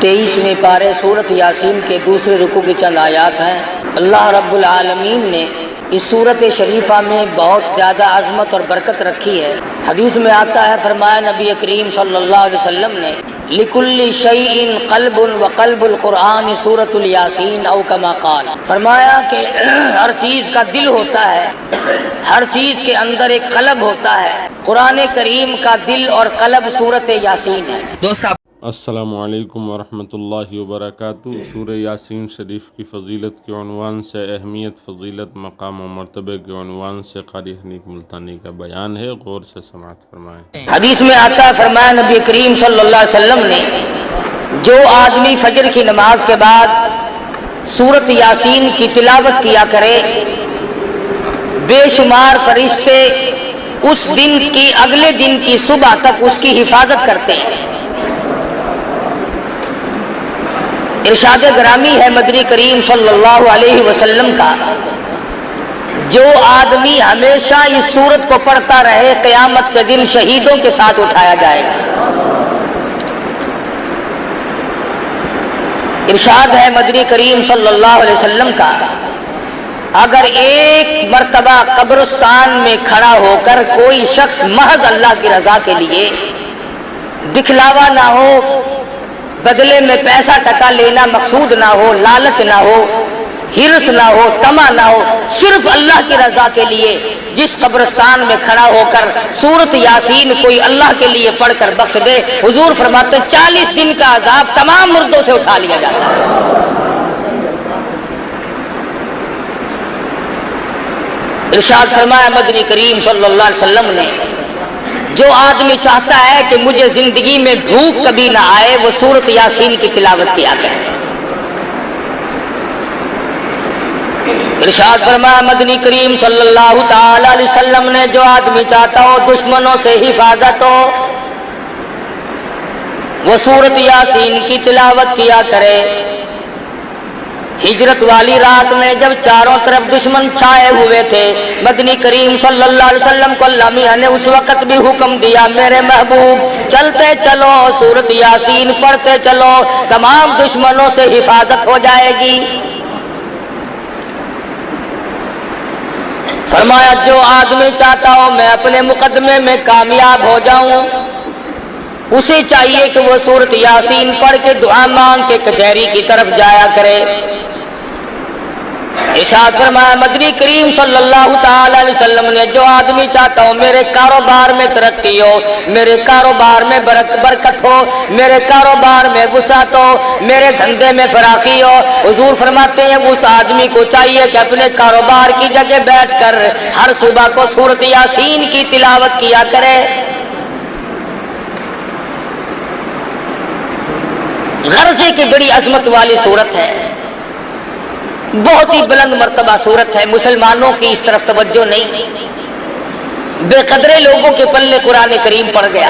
23ویں پارے سورت یاسین کے دوسرے رکوع کی چند آیات ہیں۔ اللہ رب العالمین نے اس سورت شریفہ میں بہت زیادہ عظمت اور برکت رکھی ہے۔ حدیث میں آتا ہے، فرمایا نبی کریم صلی اللہ علیہ وسلم نے لِكُلِّ شَيْءٍ قَلْبٌ وَقَلْبُ الْقُرْآنِ سورۃ الياسین او کما قال، فرمایا کہ ہر چیز کا دل ہوتا ہے، ہر چیز کے اندر ایک قلب ہوتا ہے، قرآن کریم کا دل اور قلب سورت یاسین ہے۔ السلام علیکم ورحمۃ اللہ وبرکاتہ۔ سورہ یاسین شریف کی فضیلت کے عنوان سے، اہمیت، فضیلت، مقام و مرتبے کے عنوان سے قاری حنیف ملتانی کا بیان ہے، غور سے سماعت فرمائیں۔ حدیث میں آتا ہے، فرمایا نبی کریم صلی اللہ علیہ وسلم نے جو آدمی فجر کی نماز کے بعد سورت یاسین کی تلاوت کیا کرے، بے شمار فرشتے اس دن کی اگلے دن کی صبح تک اس کی حفاظت کرتے ہیں۔ ارشاد گرامی ہے مدنی کریم صلی اللہ علیہ وسلم کا، جو آدمی ہمیشہ اس سورت کو پڑھتا رہے قیامت کے دن شہیدوں کے ساتھ اٹھایا جائے گا۔ ارشاد ہے مدنی کریم صلی اللہ علیہ وسلم کا، اگر ایک مرتبہ قبرستان میں کھڑا ہو کر کوئی شخص محض اللہ کی رضا کے لیے، دکھلاوا نہ ہو، بدلے میں پیسہ ٹکا لینا مقصود نہ ہو، لالچ نہ ہو، ہرس نہ ہو، طمع نہ ہو، صرف اللہ کی رضا کے لیے جس قبرستان میں کھڑا ہو کر سورت یاسین کوئی اللہ کے لیے پڑھ کر بخش دے، حضور فرماتے 40 دن کا عذاب تمام مردوں سے اٹھا لیا جاتا ہے۔ ارشاد فرمایا مدنی کریم صلی اللہ علیہ وسلم نے، جو آدمی چاہتا ہے کہ مجھے زندگی میں بھوک کبھی نہ آئے، وہ سورت یاسین کی تلاوت کیا کرے۔ ارشاد فرمایا مدنی کریم صلی اللہ تعالی علیہ وسلم نے، جو آدمی چاہتا ہو دشمنوں سے حفاظت ہو، وہ سورت یاسین کی تلاوت کیا کرے۔ ہجرت والی رات میں جب چاروں طرف دشمن چھائے ہوئے تھے، مدنی کریم صلی اللہ علیہ وسلم کو اللہ میاں نے اس وقت بھی حکم دیا، میرے محبوب چلتے چلو سورت یاسین پڑھتے چلو، تمام دشمنوں سے حفاظت ہو جائے گی۔ فرمایا جو آدمی چاہتا ہو میں اپنے مقدمے میں کامیاب ہو جاؤں، اسے چاہیے کہ وہ سورت یاسین پڑھ کے دعا مانگ کے کچہری کی طرف جایا کرے۔ ارشاد فرمایا مدنی کریم صلی اللہ تعالی علیہ وسلم نے، جو آدمی چاہتا ہو میرے کاروبار میں ترقی ہو، میرے کاروبار میں برکت ہو، میرے کاروبار میں وسعت ہو، میرے دھندے میں فراخی ہو، حضور فرماتے ہیں اس آدمی کو چاہیے کہ اپنے کاروبار کی جگہ بیٹھ کر ہر صبح کو سورت یاسین کی تلاوت کیا کرے۔ غرض کی بڑی عظمت والی صورت ہے، بہت ہی بلند مرتبہ صورت ہے، مسلمانوں کی اس طرف توجہ نہیں، بے قدرے لوگوں کے پلے قرآن کریم پڑ گیا۔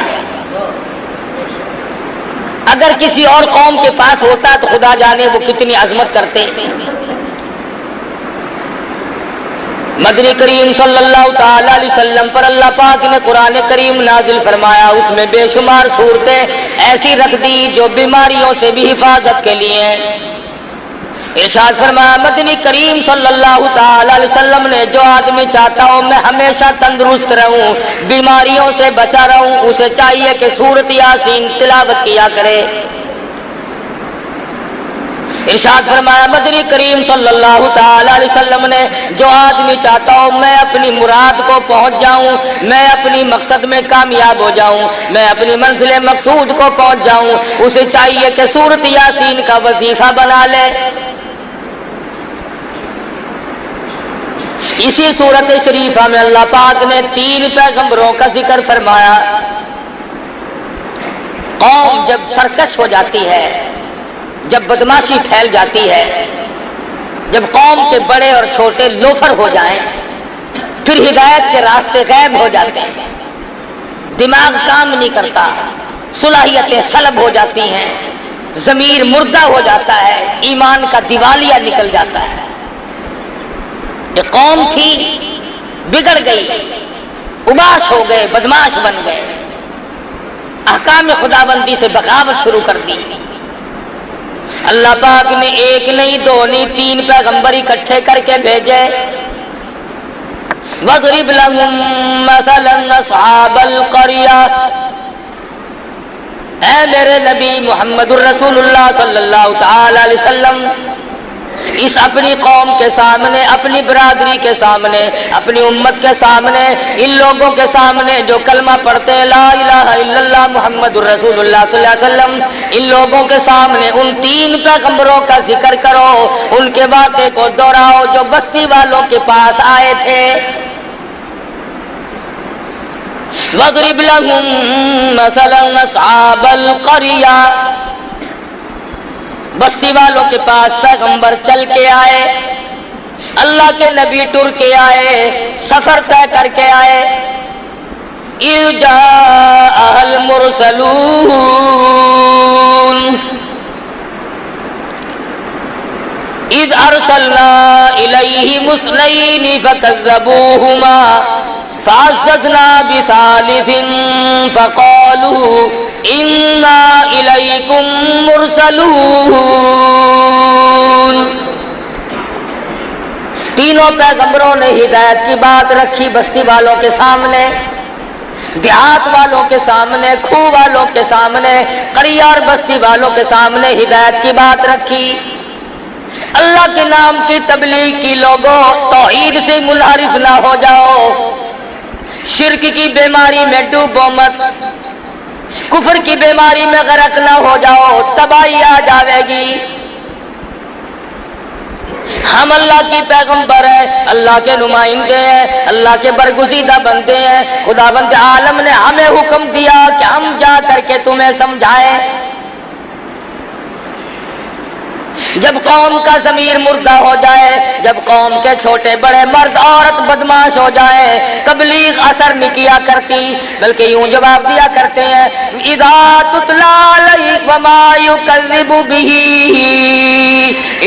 اگر کسی اور قوم کے پاس ہوتا تو خدا جانے وہ کتنی عظمت کرتے۔ مدنی کریم صلی اللہ تعالی علیہ وسلم پر اللہ پاک نے قرآن کریم نازل فرمایا، اس میں بے شمار صورتیں ایسی رکھ دی جو بیماریوں سے بھی حفاظت کے لیے ہیں۔ ارشاد فرمایا مدنی کریم صلی اللہ تعالی علیہ وسلم نے، جو آدمی چاہتا ہو میں ہمیشہ تندرست رہوں، بیماریوں سے بچا رہوں، اسے چاہیے کہ سورت یاسین تلاوت کیا کرے۔ ارشاد فرمایا مدنی کریم صلی اللہ تعالی علیہ وسلم نے، جو آدمی چاہتا ہو میں اپنی مراد کو پہنچ جاؤں، میں اپنی مقصد میں کامیاب ہو جاؤں، میں اپنی منزل مقصود کو پہنچ جاؤں، اسے چاہیے کہ سورت یاسین کا وظیفہ بنا لے۔ اسی سورت شریفہ میں اللہ پاک نے 3 پیغمبروں کا ذکر فرمایا۔ قوم جب سرکش ہو جاتی ہے، جب بدماشی پھیل جاتی ہے، جب قوم کے بڑے اور چھوٹے لوفر ہو جائیں، پھر ہدایت کے راستے غائب ہو جاتے ہیں، دماغ کام نہیں کرتا، صلاحیتیں سلب ہو جاتی ہیں، ضمیر مردہ ہو جاتا ہے، ایمان کا دیوالیہ نکل جاتا ہے۔ یہ قوم تھی بگڑ گئی، اباش ہو گئے، بدماش بن گئے، احکام خداوندی سے بغاوت شروع کر دی، اللہ پاک نے ایک نہیں دو نہیں تین پیغمبر اکٹھے کر کے بھیجے. وَاضْرِبْ لَهُم مَّثَلًا أَصْحَابَ الْقَرْيَةِ، اے میرے نبی محمد الرسول اللہ صلی اللہ تعالی علیہ وسلم اس اپنی قوم کے سامنے، اپنی برادری کے سامنے، اپنی امت کے سامنے، ان لوگوں کے سامنے جو کلمہ پڑھتے ہیں لا الہ الا اللہ محمد الرسول اللہ صلی اللہ علیہ وسلم، ان لوگوں کے سامنے ان تین پیغمبروں کا ذکر کرو، ان کے واقعے کو دہراؤ جو بستی والوں کے پاس آئے تھے. وَاضْرِبْ لَهُم مَّثَلًا أَصْحَابَ الْقَرْيَةِ، بستی والوں کے پاس پیغمبر چل کے آئے، اللہ کے نبی ٹر کے آئے، سفر طے کر کے آئے. اِذْ جَاءَهَا الْمُرْسَلُونَ اِذْ أَرْسَلْنَا إِلَيْهِمُ اثْنَيْنِ فَكَذَّبُوهُمَا فَعَزَّزْنَا بِثَالِثٍ فَقَالُوا إِنَّا إِلَيْكُمْ مُرْسَلُونَ. تینوں پیغمبروں نے ہدایت کی بات رکھی بستی والوں کے سامنے، دیہات والوں کے سامنے، کھو والوں کے سامنے، قریہ اور بستی والوں کے سامنے ہدایت کی بات رکھی. اللہ کے نام کی تبلیغ کی، لوگوں توحید سے منحرف نہ ہو جاؤ، شرک کی بیماری میں ڈوبو مت، کفر کی بیماری میں غرق نہ ہو جاؤ، تباہی آ جاوے گی. ہم اللہ کی پیغمبر ہیں، اللہ کے نمائندے ہیں، اللہ کے برگزیدہ بندے ہیں. خداوند عالم نے ہمیں حکم دیا کہ ہم جا کر کے تمہیں سمجھائیں. جب قوم کا ضمیر مردہ ہو جائے، جب قوم کے چھوٹے بڑے مرد عورت بدماش ہو جائے، تبلیغ اثر نہیں کیا کرتی، بلکہ یوں جواب دیا کرتے ہیں اذا تتلی علیہ وما یکذب بہ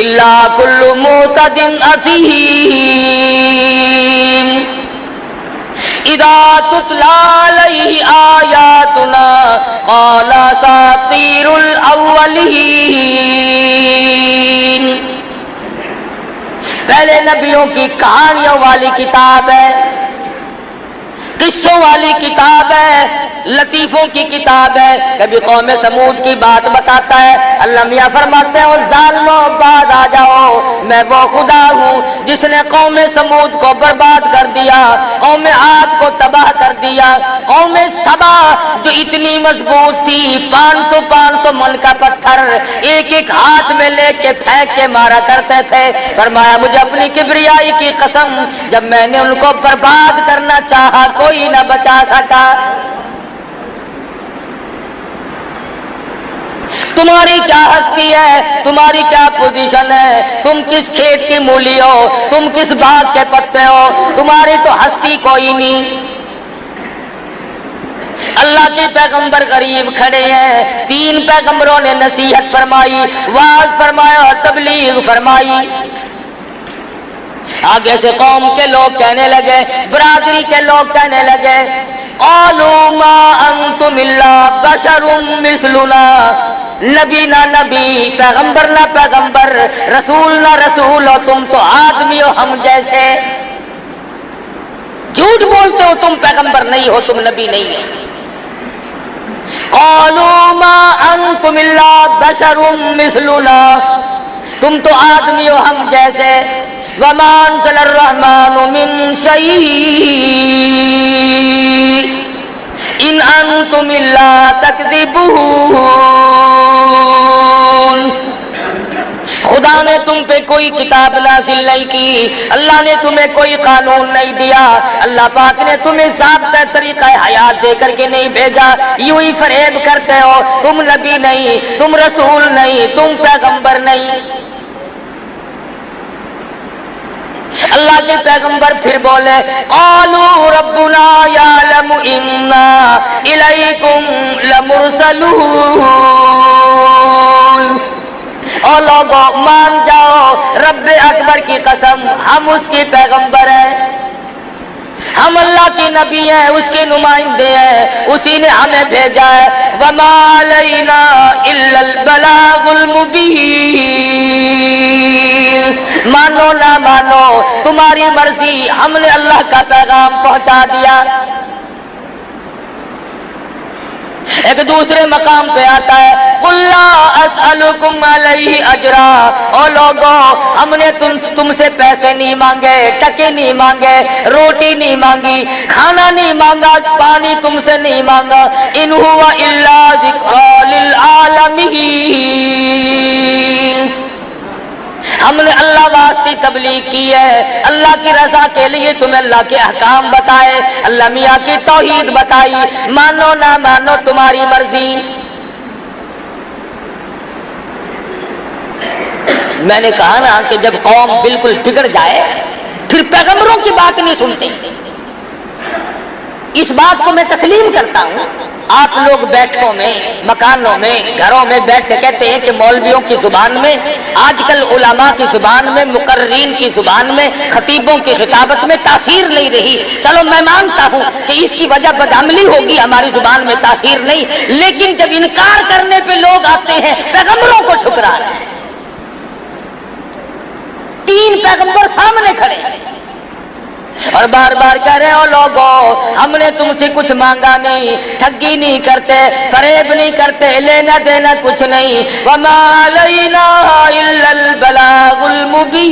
الا کل معتد اثیم. اذا تتلی علیہ آیاتنا قال اساطیر الاولین. پہلے نبیوں کی کہانیوں والی کتاب ہے، قصوں والی کتاب ہے، لطیفوں کی کتاب ہے. کبھی قوم سمود کی بات بتاتا ہے، اللہ میاں فرماتے ہیں ظالموں بعد آ جاؤ، میں وہ خدا ہوں جس نے قوم سمود کو برباد کر دیا، قوم عاد کو تباہ کر دیا. قوم سبا جو اتنی مضبوط تھی، 500 من کا پتھر ایک ایک ہاتھ میں لے کے پھینک کے مارا کرتے تھے. فرمایا مجھے اپنی کبریائی کی قسم، جب میں نے ان کو برباد کرنا چاہا کوئی نہ بچا سکا. تمہاری کیا ہستی ہے، تمہاری کیا پوزیشن ہے، تم کس کھیت کی مولی ہو، تم کس باغ کے پتے ہو، تمہاری تو ہستی کوئی نہیں. اللہ کے پیغمبر غریب کھڑے ہیں، 3 پیغمبروں نے نصیحت فرمائی، واعظ فرمایا اور تبلیغ فرمائی. آگے سے قوم کے لوگ کہنے لگے، برادری کے لوگ کہنے لگے قالوا ما انتم الا بشر مثلنا. نبی نہ نبی، پیغمبر نہ پیغمبر، رسول نہ رسول ہو، تم تو آدمی ہو ہم جیسے. جھوٹ بولتے ہو، تم پیغمبر نہیں ہو، تم نبی نہیں ہو. قالوا ما انتم الا بشر مثلنا، تم تو آدمی ہو ہم جیسے. وما انزل الرحمن من شيء ان انتم الا تكذبون. خدا نے تم پہ کوئی کتاب نازل نہیں کی، اللہ نے تمہیں کوئی قانون نہیں دیا، اللہ پاک نے تمہیں ضابطہ طریقہ حیات دے کر کے نہیں بھیجا. یوں ہی فریب کرتے ہو، تم نبی نہیں، تم رسول نہیں، تم پیغمبر نہیں. اللہ کے پیغمبر پھر بولے قالوا ربنا یعلم انا الیکم لمرسلون. اور لوگوں مان جاؤ، رب اکبر کی قسم ہم اس کی پیغمبر ہیں، ہم اللہ کی نبی ہیں، اس کے نمائندے ہیں، اسی نے ہمیں بھیجا ہے. وما علینا الا البلاغ المبین. مانو نہ مانو تمہاری مرضی، ہم نے اللہ کا پیغام پہنچا دیا۔ ایک دوسرے مقام پہ آتا ہے قُلْ لَا أَسْأَلُكُمْ عَلَيْهِ أَجْرًا، او لوگو ہم نے تم سے پیسے نہیں مانگے، ٹکے نہیں مانگے، روٹی نہیں مانگی، کھانا نہیں مانگا، پانی تم سے نہیں مانگا، إِنْ هُوَ إِلَّا ذِكْرَى لِلْعَالَمِينَ، ہم نے اللہ واسطے تبلیغ کی ہے، اللہ کی رضا کے لیے تمہیں اللہ کے احکام بتائے، اللہ میاں کی توحید بتائی، مانو نہ مانو تمہاری مرضی۔ میں نے کہا نا کہ جب قوم بالکل بگڑ جائے پھر پیغمبروں کی بات نہیں سنتے، اس بات کو میں تسلیم کرتا ہوں۔ آپ لوگ بیٹھوں میں، مکانوں میں، گھروں میں بیٹھ کے کہتے ہیں کہ مولویوں کی زبان میں، آج کل علماء کی زبان میں، مقررین کی زبان میں، خطیبوں کی خطابت میں تاثیر نہیں رہی۔ چلو میں مانتا ہوں کہ اس کی وجہ بدعملی ہوگی، ہماری زبان میں تاثیر نہیں، لیکن جب انکار کرنے پہ لوگ آتے ہیں پیغمبروں کو ٹھکرا رہے ہیں۔ 3 پیغمبر سامنے کھڑے اور بار بار کہہ رہے ہو لوگوں ہم نے تم سے کچھ مانگا نہیں، ٹھگی نہیں کرتے، فریب نہیں کرتے، لینا دینا کچھ نہیں، وما علینا الا البلاغ المبین،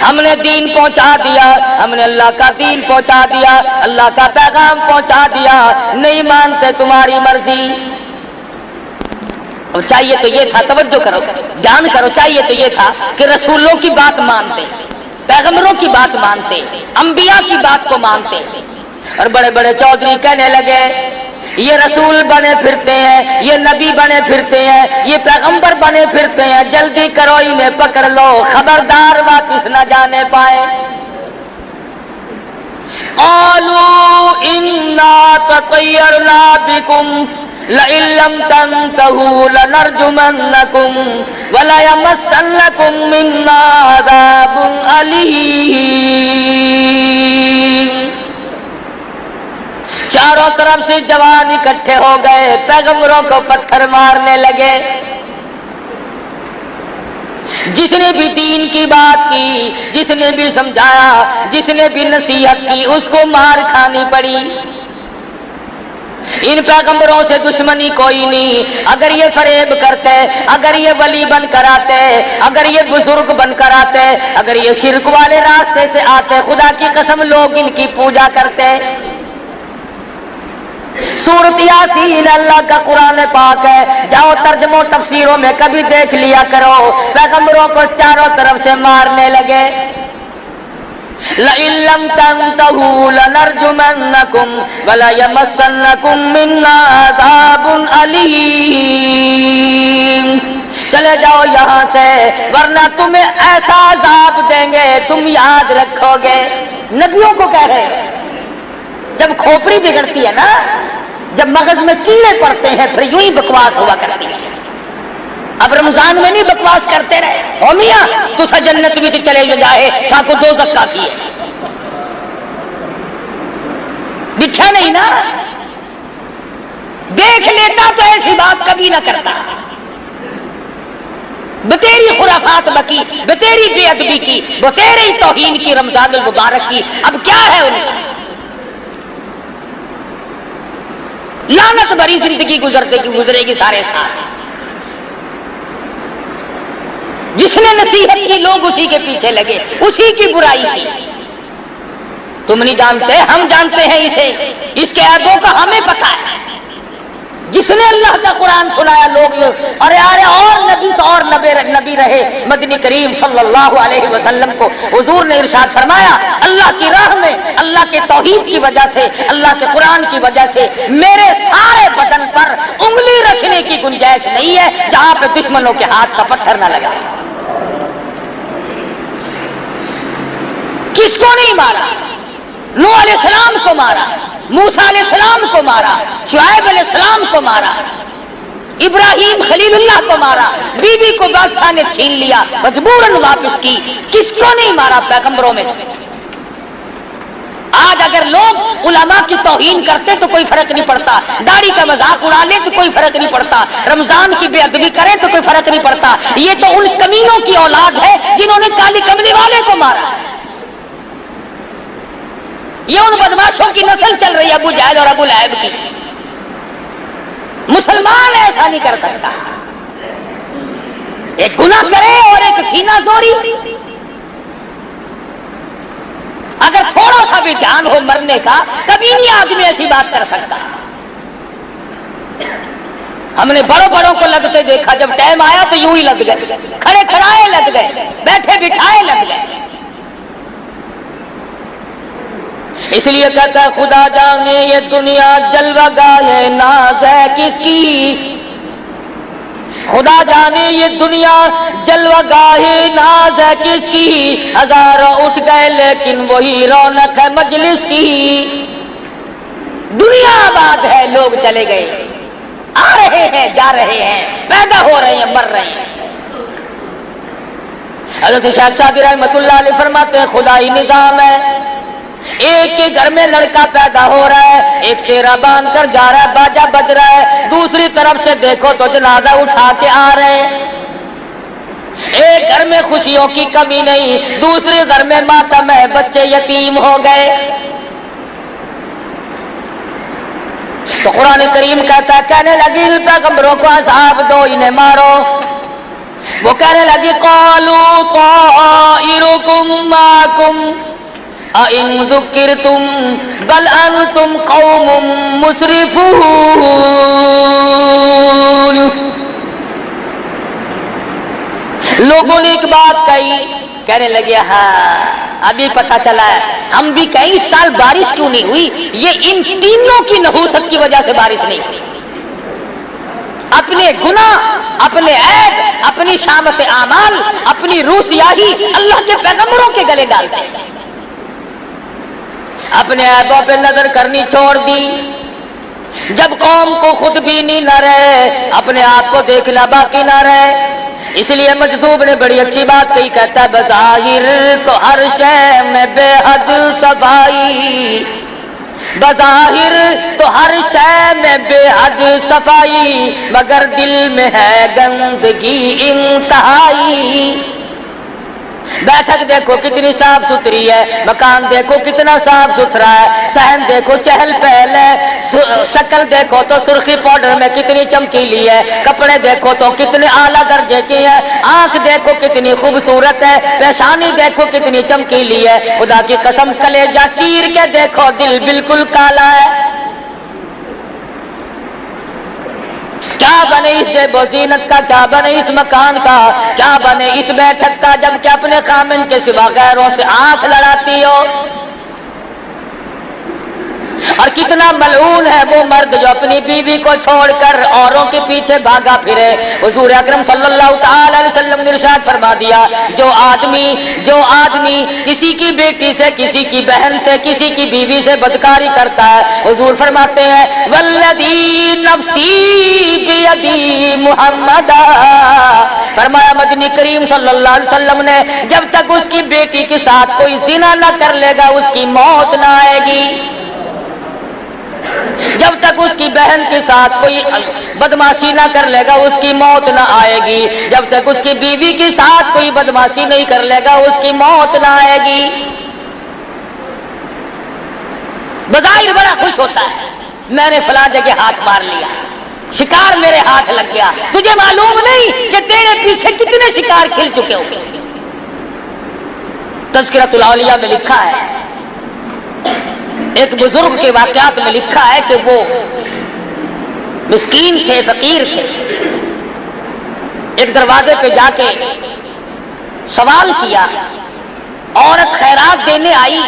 ہم نے دین پہنچا دیا، ہم نے اللہ کا دین پہنچا دیا، اللہ کا پیغام پہنچا دیا، نہیں مانتے تمہاری مرضی۔ چاہیے تو یہ تھا، توجہ کرو، دھیان کرو، چاہیے تو یہ تھا کہ رسولوں کی بات مانتے، پیغمبروں کی بات مانتے، انبیاء کی بات کو مانتے، اور بڑے بڑے چودھری کہنے لگے یہ رسول بنے پھرتے ہیں، یہ نبی بنے پھرتے ہیں، یہ پیغمبر بنے پھرتے ہیں، جلدی کرو انہیں پکڑ لو، خبردار واپس نہ جانے پائے۔ قالوا انا تطیرنا بکم لئن لم تنتهوا لنرجمنکم ولیمسنکم منا عذاب علیم۔ چاروں طرف سے جوان اکٹھے ہو گئے، پیغمبروں کو پتھر مارنے لگے۔ جس نے بھی دین کی بات کی، جس نے بھی سمجھایا، جس نے بھی نصیحت کی، اس کو مار کھانی پڑی۔ ان پیغمبروں سے دشمنی کوئی نہیں، اگر یہ فریب کرتے، اگر یہ ولی بن کر آتے، اگر یہ بزرگ بن کر آتے، اگر یہ شرک والے راستے سے آتے، خدا کی قسم لوگ ان کی پوجا کرتے۔ سورۃ یاسین اللہ کا قرآن پاک ہے، جاؤ ترجموں تفسیروں میں کبھی دیکھ لیا کرو، پیغمبروں کو چاروں طرف سے مارنے لگے۔ لئن لم تنتهوا لنرجمنکم ولیمسنکم منا عذاب علیم، چلے جاؤ یہاں سے ورنہ تمہیں ایسا عذاب دیں گے تم یاد رکھو گے۔ نبیوں کو کہہ رہے جب کھوپڑی بگڑتی ہے نا، جب مغز میں کیڑے پڑتے ہیں پھر یوں ہی بکواس ہوا کرتی ہے۔ اب رمضان میں نہیں بکواس کرتے رہے او میاں تو جنت میں چلے جائے ساکو دوزخ کافی ہے، دکھا نہیں نا، دیکھ لیتا تو ایسی بات کبھی نہ کرتا۔ بتیری خرافات بکی، بتیری بے ادبی کی، بتیری توہین کی رمضان المبارک کی، اب کیا ہے ان کا؟ لعنت بھری زندگی گزرے گی سارے ساتھ۔ جس نے نصیحت کی لوگ اسی کے پیچھے لگے، اسی کی برائی کی۔ تم نہیں جانتے، ہم جانتے ہیں اسے، اس کے عیبوں کا ہمیں پتہ ہے۔ جس نے اللہ کا قرآن سنایا لوگ ارے اور نبی تو اور نبی رہے مدنی کریم صلی اللہ علیہ وسلم کو حضور نے ارشاد فرمایا اللہ کی راہ میں، اللہ کے توحید کی وجہ سے، اللہ کے قرآن کی وجہ سے میرے سارے بدن پر انگلی رکھنے کی گنجائش نہیں ہے جہاں پہ دشمنوں کے ہاتھ کا پتھر نہ لگا۔ کس کو نہیں مارا؟ نوح علیہ السلام کو مارا، موسیٰ علیہ السلام کو مارا، شعیب علیہ السلام کو مارا، ابراہیم خلیل اللہ کو مارا، بی بی کو بادشاہ نے چھین لیا، مجبوراً واپس کی۔ کس کو نہیں مارا پیغمبروں میں سے؟ آج اگر لوگ علماء کی توہین کرتے تو کوئی فرق نہیں پڑتا، داڑھی کا مذاق اڑا لے تو کوئی فرق نہیں پڑتا، رمضان کی بے ادبی کرے تو کوئی فرق نہیں پڑتا۔ یہ تو ان کمینوں کی اولاد ہے جنہوں نے کالی کملی والے کو مارا، یہ ان بدماشوں کی نسل چل رہی ہے، ابو جہل اور ابو لہب کی۔ مسلمان ایسا نہیں کر سکتا، ایک گناہ کرے اور ایک سینہ زوری۔ اگر تھوڑا سا بھی جان ہو مرنے کا کبھی نہیں آدمی ایسی بات کر سکتا۔ ہم نے بڑوں بڑوں کو لگتے دیکھا، جب ٹائم آیا تو یوں ہی لگ گئے، کھڑے کھڑائے لگ گئے، بیٹھے بٹھائے لگ گئے۔ اس لیے کہتا ہے خدا جانے یہ دنیا جلوہ گاہ ناز ہے کس کی، خدا جانے یہ دنیا جلوہ گاہ ناز ہے کس کی، ہزاروں اٹھ گئے لیکن وہی رونق ہے مجلس کی۔ دنیا آباد ہے، لوگ چلے گئے، آ رہے ہیں جا رہے ہیں، پیدا ہو رہے ہیں مر رہے ہیں۔ حضرت شیخ سعدی رحمۃ اللہ علیہ فرماتے ہیں خدائی نظام ہے، ایک کے گھر میں لڑکا پیدا ہو رہا ہے، ایک سیرا باندھ کر جا رہا ہے، باجا بج رہا ہے، دوسری طرف سے دیکھو تو جنازہ اٹھا کے آ رہے ہیں۔ ایک گھر میں خوشیوں کی کمی نہیں، دوسرے گھر میں ماتم ہے، بچے یتیم ہو گئے۔ تو قرآن کریم کہتا ہے، کہنے لگی پیغمبروں کو عذاب دو، انہیں مارو۔ وہ کہنے لگی قالوا طائرکم معکم اَإِن ذُكِّرْتُمْ بَلْ أَنْتُمْ قَوْمٌ مُسْرِفُونَ۔ لوگوں نے ایک بات کہی، کہنے لگے ہاں ابھی پتہ چلا ہے، ہم بھی کہیں اس سال بارش کیوں نہیں ہوئی، یہ ان تینوں کی نحوست کی وجہ سے بارش نہیں ہوئی۔ اپنے گناہ، اپنے عیب، اپنی شامت اعمال، اپنی روح سیاہی اللہ کے پیغمبروں کے گلے ڈالتے ہیں۔ اپنے عیبوں پہ نظر کرنی چھوڑ دی، جب قوم کو خود بینی نہ رہے، اپنے آپ کو دیکھنا باقی نہ رہے۔ اس لیے مجذوب نے بڑی اچھی بات کہی، کہتا ہے بظاہر تو ہر شے میں بے حد صفائی، بظاہر تو ہر شے میں بے حد صفائی، مگر دل میں ہے گندگی انتہائی۔ بیٹھک دیکھو کتنی صاف ستھری ہے، مکان دیکھو کتنا صاف ستھرا ہے، صحن دیکھو چہل پہل ہے، شکل دیکھو تو سرخی پاؤڈر میں کتنی چمکیلی ہے، کپڑے دیکھو تو کتنے اعلیٰ درجے کی ہے، آنکھ دیکھو کتنی خوبصورت ہے، پیشانی دیکھو کتنی چمکیلی ہے، خدا کی قسم کلیجہ چیر کے دیکھو دل بالکل کالا ہے۔ کیا بنے اس زیب و زینت کا، کیا بنے اس مکان کا، کیا بنے اس بیٹھک کا، جب کہ اپنے خامن کے سوا غیروں سے آنکھ لڑاتی ہو۔ اور کتنا ملعون ہے وہ مرد جو اپنی بیوی کو چھوڑ کر اوروں کے پیچھے بھاگا پھرے۔ حضور اکرم صلی اللہ تعالی علیہ وسلم نے ارشاد فرما دیا، جو آدمی کسی کی بیٹی سے، کسی کی بہن سے، کسی کی بیوی سے بدکاری کرتا ہے، حضور فرماتے ہیں والذی نفسی بیدی محمد، فرمایا مدنی کریم صلی اللہ علیہ وسلم نے جب تک اس کی بیٹی کے ساتھ کوئی زنا نہ کر لے گا اس کی موت نہ آئے گی، جب تک اس کی بہن کے ساتھ کوئی بدماشی نہ کر لے گا اس کی موت نہ آئے گی، جب تک اس کی بیوی کے ساتھ کوئی بدماشی نہیں کر لے گا اس کی موت نہ آئے گی۔ بظاہر بڑا خوش ہوتا ہے، میں نے فلاں جگہ ہاتھ مار لیا، شکار میرے ہاتھ لگ گیا، تجھے معلوم نہیں کہ تیرے پیچھے کتنے شکار کھل چکے ہوں گے۔ تذکرۃ الاولیاء میں لکھا ہے، ایک بزرگ کے واقعات میں لکھا ہے کہ وہ مسکین تھے، فقیر تھے، ایک دروازے پہ جا کے سوال کیا، عورت خیرات دینے آئی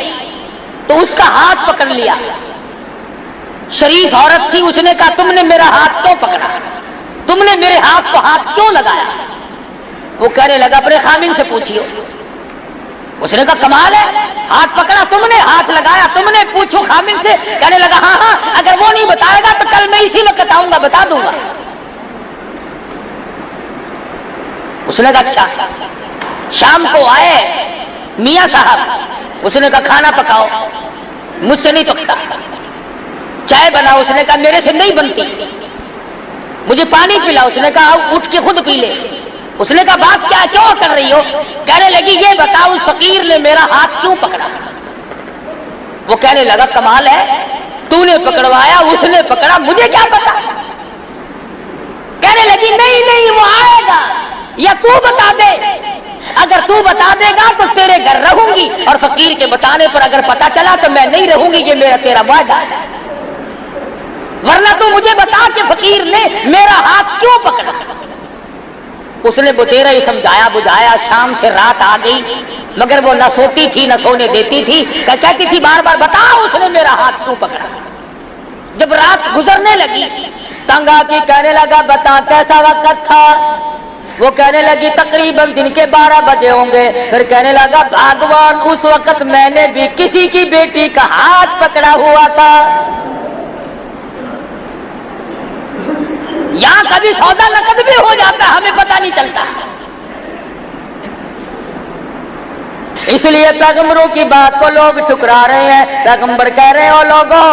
تو اس کا ہاتھ پکڑ لیا، شریف عورت تھی، اس نے کہا تم نے میرا ہاتھ کیوں پکڑا، تم نے میرے ہاتھ کو ہاتھ کیوں لگایا؟ وہ کہنے لگا اپنے خامن سے پوچھیو۔ اس نے کہا کمال ہے، ہاتھ پکڑا تم نے، ہاتھ لگایا تم نے، پوچھو خامن سے۔ کہنے لگا ہاں اگر وہ نہیں بتائے گا تو کل میں اسی وقت آؤں گا، بتا دوں گا۔ اس نے کہا اچھا۔ شام کو آئے میاں صاحب، اس نے کہا کھانا پکاؤ۔ مجھ سے نہیں پکتا. چائے بنا، اس نے کہا میرے سے نہیں بنتی. مجھے پانی پلا، اس نے کہا اٹھ کے خود پی لے. اس نے کہا بات کیا، کیوں کر رہی ہو؟ کہنے لگی یہ بتاؤ اس فقیر نے میرا ہاتھ کیوں پکڑا؟ وہ کہنے لگا کمال ہے، تو نے پکڑوایا، اس نے پکڑا، مجھے کیا پتا. کہنے لگی نہیں نہیں وہ آئے گا، یا تو بتا دے. اگر تو بتا دے گا تو تیرے گھر رہوں گی، اور فقیر کے بتانے پر اگر پتا چلا تو میں نہیں رہوں گی. یہ میرا تیرا وعدہ ہے. ورنہ تو مجھے بتا کہ فقیر نے میرا ہاتھ کیوں پکڑا. اس نے بتیرا ہی سمجھایا بجھایا. شام سے رات آ گئی، مگر وہ نہ سوتی تھی نہ سونے دیتی تھی. کہتی تھی بار بار بتاؤ اس نے میرا ہاتھ کیوں پکڑا. جب رات گزرنے لگی تنگ آ کے کہنے لگا بتا کیسا وقت تھا. وہ کہنے لگی تقریباً دن کے 12 بجے ہوں گے. پھر کہنے لگا بھگوان اس وقت میں نے بھی کسی کی بیٹی کا ہاتھ پکڑا ہوا تھا. یہاں کبھی سودا نقد بھی ہو جاتا، ہمیں پتہ نہیں چلتا. اس لیے پیغمبروں کی بات کو لوگ ٹھکرا رہے ہیں. پیغمبر کہہ رہے ہو لوگوں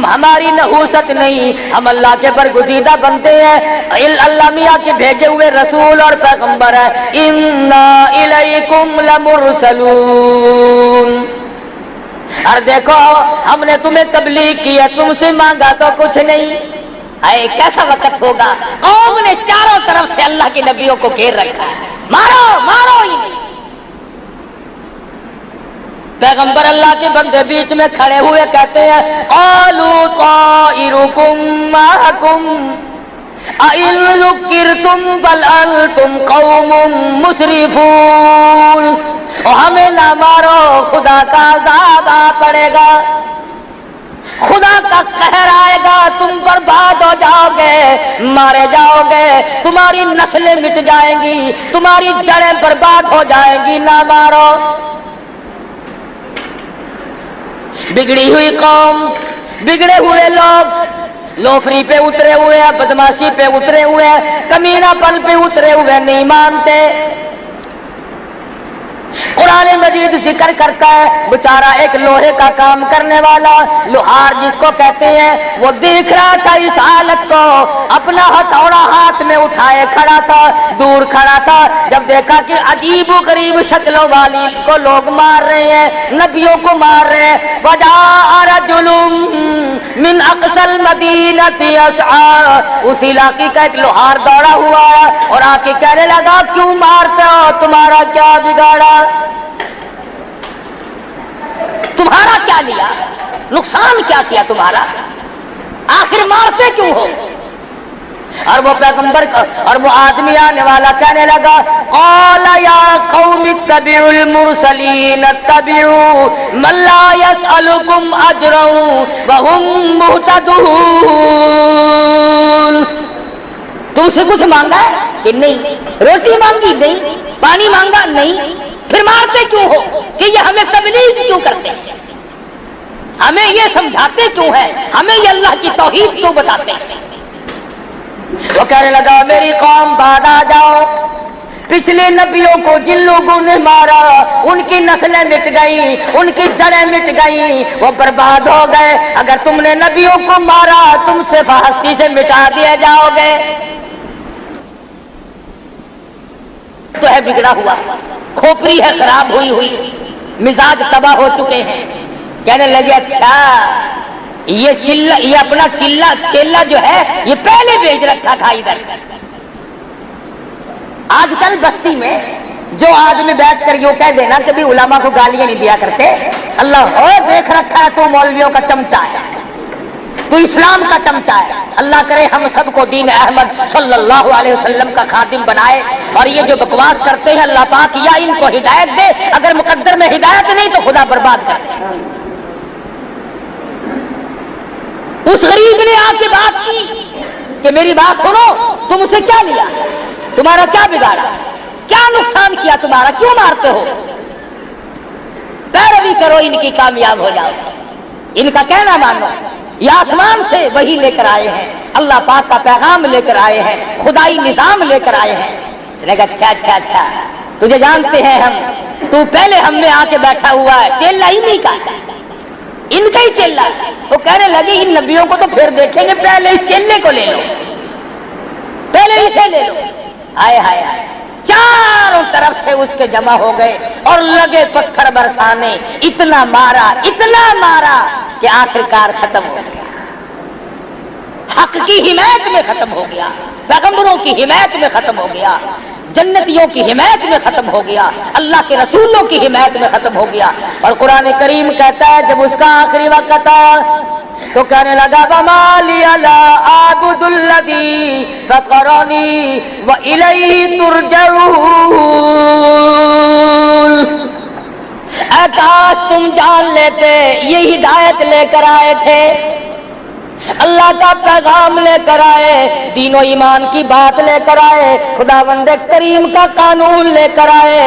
ہماری نحوست نہیں، ہم اللہ کے برگزیدہ بنتے ہیں، اللہ میاں کے بھیجے ہوئے رسول اور پیغمبر ہے. انا الیکم لمرسلون. اور دیکھو ہم نے تمہیں تبلیغ کی ہے، تم سے مانگا تو کچھ نہیں. اے کیسا وقت ہوگا، قوم نے چاروں طرف سے اللہ کے نبیوں کو گھیر رکھا ہے، مارو مارو ہی نہیں. پیغمبر اللہ کے بندے بیچ میں کھڑے ہوئے کہتے ہیں قالوا طائرکم معکم اِن ذکرتم بل انتم قوم مسرفون. اور ہمیں نہ مارو، خدا کا عذاب آ پڑے گا، خدا کا قہر آئے گا، تم برباد ہو جاؤ گے، مارے جاؤ گے، تمہاری نسلیں مٹ جائیں گی، تمہاری جڑیں برباد ہو جائیں گی، نہ مارو. بگڑی ہوئی قوم، بگڑے ہوئے لوگ لوفری پہ اترے ہوئے ہیں، بدماشی پہ اترے ہوئے ہیں، کمینہ پن پہ اترے ہوئے، نہیں مانتے. قرآن مجید ذکر کرتا ہے بیچارہ ایک لوہے کا کام کرنے والا لوہار جس کو کہتے ہیں، وہ دیکھ رہا تھا اس حالت کو، اپنا ہتھوڑا ہاتھ میں اٹھائے کھڑا تھا، دور کھڑا تھا. جب دیکھا کہ عجیب و غریب شکلوں والی کو لوگ مار رہے ہیں، نبیوں کو مار رہے ہیں. وجاء رجل من اقصى المدینۃ یسعی. اس علاقے کا ایک لوہار دوڑا ہوا اور آ کے کہنے لگا کیوں مارتے ہو، تمہارا کیا بگاڑا، تمہارا کیا لیا، نقصان کیا کیا تمہارا، آخر مارتے کیوں ہو. اور وہ پیغمبر اور وہ آدمی آنے والا کہنے لگا قال یا قوم اتبعوا المرسلین اتبعوا من لا يسألكم اجرا وهم مهتدون. تم سے کچھ مانگا ہے کہ نہیں، روٹی مانگی نہیں، پانی مانگا نہیں، پھر مارتے کیوں ہو کہ یہ ہمیں تبلیغ کیوں کرتے ہیں، ہمیں یہ سمجھاتے کیوں ہیں، ہمیں یہ اللہ کی توحید کیوں بتاتے ہیں. وہ کہنے لگا میری قوم بعد آ جاؤ، پچھلے نبیوں کو جن لوگوں نے مارا ان کی نسلیں مٹ گئیں، ان کی جڑیں مٹ گئیں، وہ برباد ہو گئے. اگر تم نے نبیوں کو مارا تم سے ہستی سے مٹا دیے جاؤ گے. تو ہے بگڑا ہوا، کھوپڑی ہے خراب ہوئی ہوئی، مزاج تباہ ہو چکے ہیں. کہنے لگے اچھا یہ اپنا چیلا جو ہے یہ پہلے بھیج رکھا تھا ادھر. آج کل بستی میں جو آدمی بیٹھ کر یوں کہہ دینا کبھی علماء کو گالیاں نہیں دیا کرتے، اللہ ہو دیکھ رکھا ہے تو مولویوں کا چمچہ ہے، تو اسلام کا چمچہ ہے. اللہ کرے ہم سب کو دین احمد صلی اللہ علیہ وسلم کا خادم بنائے. اور یہ جو بکواس کرتے ہیں اللہ پاک یا ان کو ہدایت دے، اگر مقدر میں ہدایت نہیں تو خدا برباد کر دے. اس غریب نے آ کے بات کی کہ میری بات سنو، تم اسے کیا لیا، تمہارا کیا بگاڑا، کیا نقصان کیا تمہارا، کیوں مارتے ہو، پیروی کرو ان کی کامیاب ہو جاؤ، ان کا کہنا مانو. یہ آسمان سے وہی لے کر آئے ہیں، اللہ پاک کا پیغام لے کر آئے ہیں، خدائی نظام لے کر آئے ہیں. اچھا اچھا اچھا تجھے جانتے ہیں ہم، تو پہلے ہم میں آ کے بیٹھا ہوا ہے، چیلا ہی نہیں کا. ان کا ہی چیلا. وہ کہنے لگے ان نبیوں کو تو پھر دیکھیں گے، پہلے اس چیلے کو لے لو، پہلے اسے لے لو. ہائے ہائے ہائے، چاروں طرف سے اس کے جمع ہو گئے اور لگے پتھر برسانے. اتنا مارا کہ آخرکار ختم ہو گیا. حق کی حمایت میں ختم ہو گیا، پیغمبروں کی حمایت میں ختم ہو گیا، جنتیوں کی حمایت میں ختم ہو گیا، اللہ کے رسولوں کی حمایت میں ختم ہو گیا. اور قرآن کریم کہتا ہے جب اس کا آخری وقت آیا تو کہنے لگا وَمَا لِيَ لَا أَعْبُدُ الَّذِي فَطَرَنِي وَإِلَيْهِ تُرْجَعُونَ. اے کاش تم جان لیتے یہ ہدایت لے کر آئے تھے، اللہ کا پیغام لے کر آئے، دین و ایمان کی بات لے کر آئے، خداوند کریم کا قانون لے کر آئے.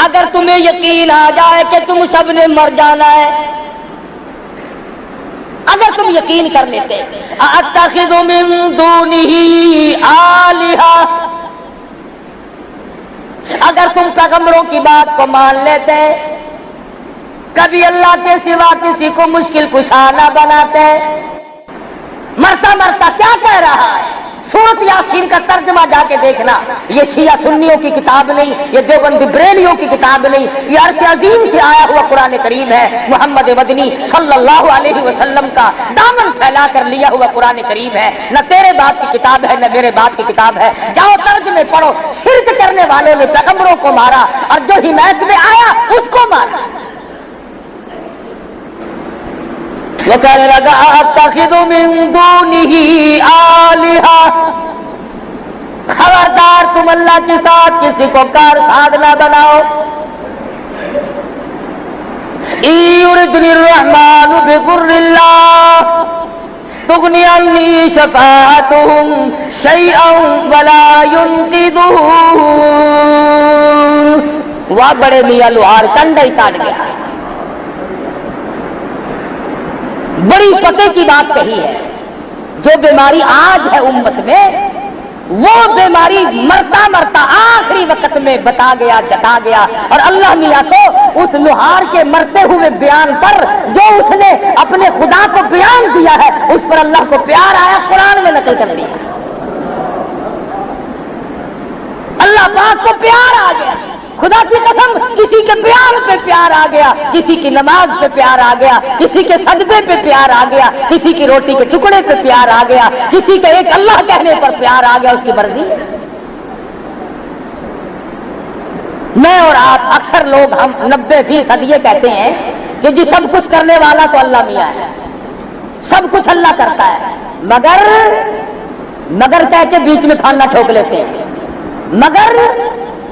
اگر تمہیں یقین آ جائے کہ تم سب نے مر جانا ہے، اگر تم یقین کر لیتے اتخذ من دونہ آلہہ، اگر تم پیغمبروں کی بات کو مان لیتے، کبھی اللہ کے سوا کسی کو مشکل کشا نہ بناتے. مرتا مرتا کیا کہہ رہا ہے؟ سورۃ یاسین کا ترجمہ جا کے دیکھنا. یہ شیعہ سنیوں کی کتاب نہیں، یہ دیوبندی بریلیوں کی کتاب نہیں، یہ عرش عظیم سے آیا ہوا قرآن کریم ہے. محمد مدنی صلی اللہ علیہ وسلم کا دامن پھیلا کر لیا ہوا قرآن کریم ہے. نہ تیرے باپ کی کتاب ہے نہ میرے باپ کی کتاب ہے. جاؤ ترجمے پڑھو. شرک کرنے والوں نے پیغمبروں کو مارا اور جو حمایت میں آیا اس کو مارا. وہ کہنے لگا اتخذ من دونہ آلہہ، خبردار تم اللہ کے ساتھ کسی کو کارساز نہ بناؤ. ان یردنی الرحمن بضر لا تغنی عنی شفاعتہم شیئا ولا ینقذون. وہ بڑے میاں لوہار کنڈا ہی کاٹ گیا. بڑی پتے کی بات کہی ہے. جو بیماری آج ہے امت میں وہ بیماری مرتا مرتا آخری وقت میں بتا گیا جتا گیا. اور اللہ میاں کو اس لوہار کے مرتے ہوئے بیان پر جو اس نے اپنے خدا کو بیان دیا ہے اس پر اللہ کو پیار آیا، قرآن میں نقل کر دیا. اللہ پاک کو پیار آ گیا. خدا کی قسم کسی کے بیان پہ پیار آ گیا، کسی کی نماز پہ پیار آ گیا، کسی کے سجدے پہ پیار آ گیا، کسی کی روٹی کے ٹکڑے پہ پیار آ گیا، کسی کے ایک اللہ کہنے پر پیار آ گیا. اس کی مرضی. میں اور آپ اکثر لوگ ہم 90% یہ کہتے ہیں کہ جی سب کچھ کرنے والا تو اللہ میاں ہے، سب کچھ اللہ کرتا ہے، مگر کہہ کے بیچ میں کھانا ٹھوک لیتے ہیں. مگر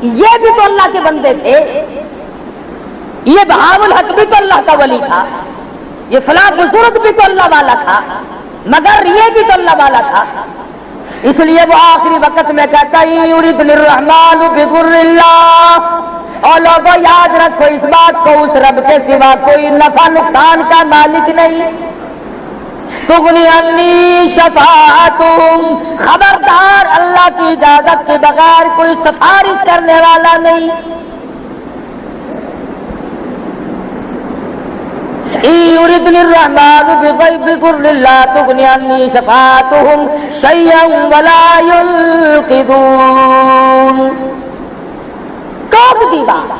یہ بھی تو اللہ کے بندے تھے، یہ بہاء الحق بھی تو اللہ کا ولی تھا، یہ فلاں بزرگ بھی تو اللہ والا تھا، مگر یہ بھی تو اللہ والا تھا. اس لیے وہ آخری وقت میں کہتا ہے یریدنی الرحمن بضر اللہ. اور لوگوں یاد رکھو اس بات کو، اس رب کے سوا کوئی نفع نقصان کا مالک نہیں. تغنی عنی شفاعتہم، خبردار اللہ کی اجازت کے بغیر کوئی سفارش کرنے والا نہیں. ان یردنی الرحمن بضر لا تغنی عنی شفاعتہم شیئا ولا ینقذون. ٹوک دی بات.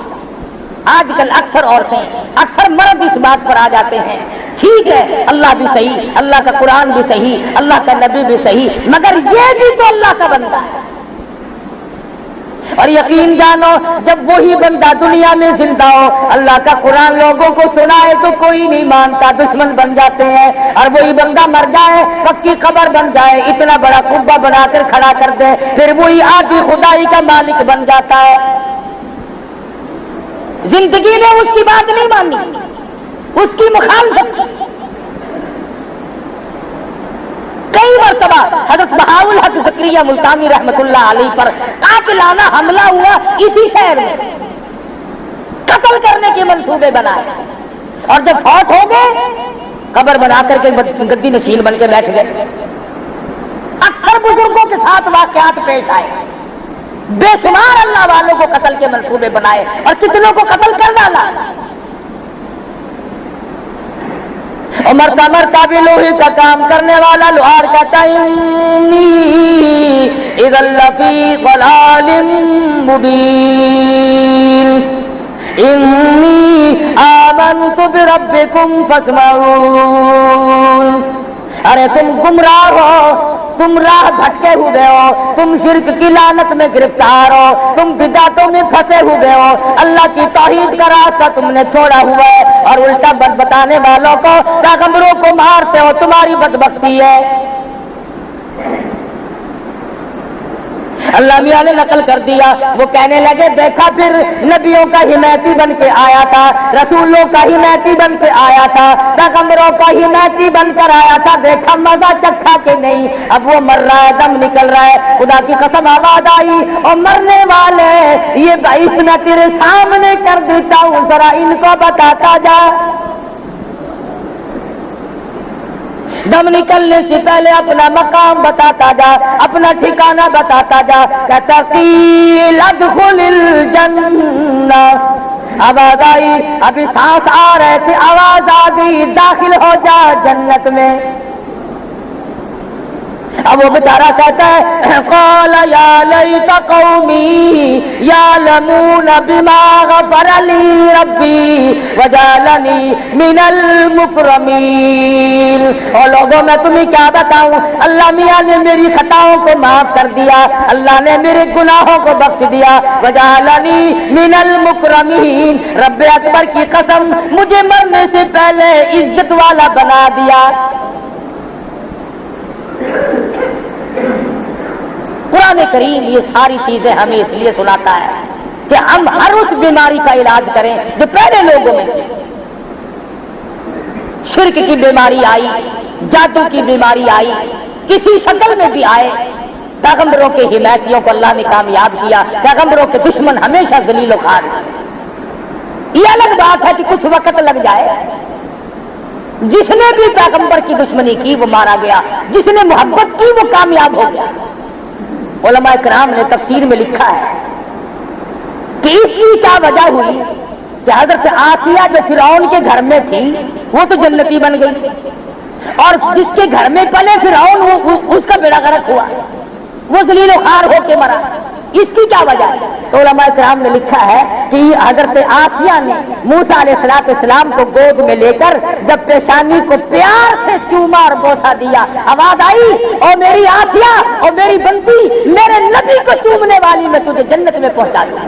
آج کل اکثر عورتیں، اکثر مرد اس بات پر آ جاتے ہیں ٹھیک ہے اللہ بھی صحیح، اللہ کا قرآن بھی صحیح، اللہ کا نبی بھی صحیح، مگر یہ بھی تو اللہ کا بندہ ہے. اور یقین جانو جب وہی بندہ دنیا میں زندہ ہو اللہ کا قرآن لوگوں کو سنائے تو کوئی نہیں مانتا، دشمن بن جاتے ہیں. اور وہی بندہ مر جائے، پکی قبر بن جائے، اتنا بڑا قبہ بنا کر کھڑا کر دے، پھر وہی آدھی خدائی کا مالک بن جاتا ہے. زندگی میں اس کی بات نہیں مانی، اس کی مخالفت. کئی مرتبہ حضرت بہاء الحق زکریا ملتانی رحمت اللہ علیہ پر قاتلانہ حملہ ہوا اسی شہر میں، قتل کرنے کے منصوبے بنائے، اور جب فوت ہو گئے قبر بنا کر کے گدی نشین بن کے بیٹھ گئے. اکثر بزرگوں کے ساتھ واقعات پیش آئے، بے شمار اللہ والوں کو قتل کے منصوبے بنائے اور کتنوں کو قتل کر ڈالا. مرتا بھی لوہے کا کام کرنے والا لوہار کہتا ہے اذا لفی ضلال مبین انی آمنت بربکم فاسمعون۔ ارے تم گمراہ ہو، تم راہ بھٹکے ہوئے ہو، تم شرک کی لعنت میں گرفتار ہو، تم بدعتوں میں پھنسے ہوئے ہو، اللہ کی توحید کا راستہ تم نے چھوڑا ہوا ہے اور الٹا بد بتانے والوں کو، پیغمبروں کو مارتے ہو، تمہاری بدبختی ہے۔ اللہ میاں نے نقل کر دیا، وہ کہنے لگے دیکھا پھر نبیوں کا حمایتی بن کے آیا تھا، رسولوں کا حمایتی بن کے آیا تھا، پیغمبروں کا حمایتی بن کر آیا تھا، دیکھا مزہ چکھا کہ نہیں، اب وہ مر رہا ہے، دم نکل رہا ہے، خدا کی قسم آواز آئی اور مرنے والے یہ بھائی میں تیرے سامنے کر دیتا ہوں، ذرا ان کو بتاتا جا۔ دم نکلنے سے پہلے اپنا مقام بتاتا جا، اپنا ٹھکانہ بتاتا جا، کہتا قیل ادخل الجنہ، آواز آئی، ابھی سانس آ رہے تھے، آواز آ گئی داخل ہو جا جنت میں۔ اب وہ بیچارہ کہتا ہے قال یا لیت قومی یعلمون بما غفر لی ربی وجعلنی من المکرمین۔ اور لوگوں میں تمہیں کیا بتاؤں، اللہ میاں نے میری خطاؤں کو معاف کر دیا، اللہ نے میرے گناہوں کو بخش دیا، وجعلنی من المکرمین، رب اکبر کی قسم مجھے مرنے سے پہلے عزت والا بنا دیا۔ قرآن کریم یہ ساری چیزیں ہمیں اس لیے سناتا ہے کہ ہم ہر اس بیماری کا علاج کریں جو پہلے لوگوں میں تھی۔ شرک کی بیماری آئی، جادو کی بیماری آئی، کسی شکل میں بھی آئے، پیغمبروں کے حمایتیوں کو اللہ نے کامیاب کیا، پیغمبروں کے دشمن ہمیشہ ذلیل و خوار۔ یہ الگ بات ہے کہ کچھ وقت لگ جائے، جس نے بھی پیغمبر کی دشمنی کی وہ مارا گیا، جس نے محبت کی وہ کامیاب ہو گیا۔ علماء کرام نے تفسیر میں لکھا ہے کہ اس کی کیا وجہ ہوئی کہ حضرت آسیہ جو فرعون کے گھر میں تھی وہ تو جنتی بن گئی، اور جس کے گھر میں پلے فرعون اس کا بیڑا غرق ہوا، وہ ذلیل و خوار ہو کے مرا۔ اس کی کیا وجہ ہے؟ تو علماء کرام نے لکھا ہے کہ حضرت آسیہ نے موسیٰ علیہ السلام کو گود میں لے کر جب پیشانی کو پیار سے چوما اور بوسا دیا، آواز آئی اور میری آسیہ اور میری بنتی میرے نبی کو چومنے والی میں تجھے جنت میں پہنچا دوں،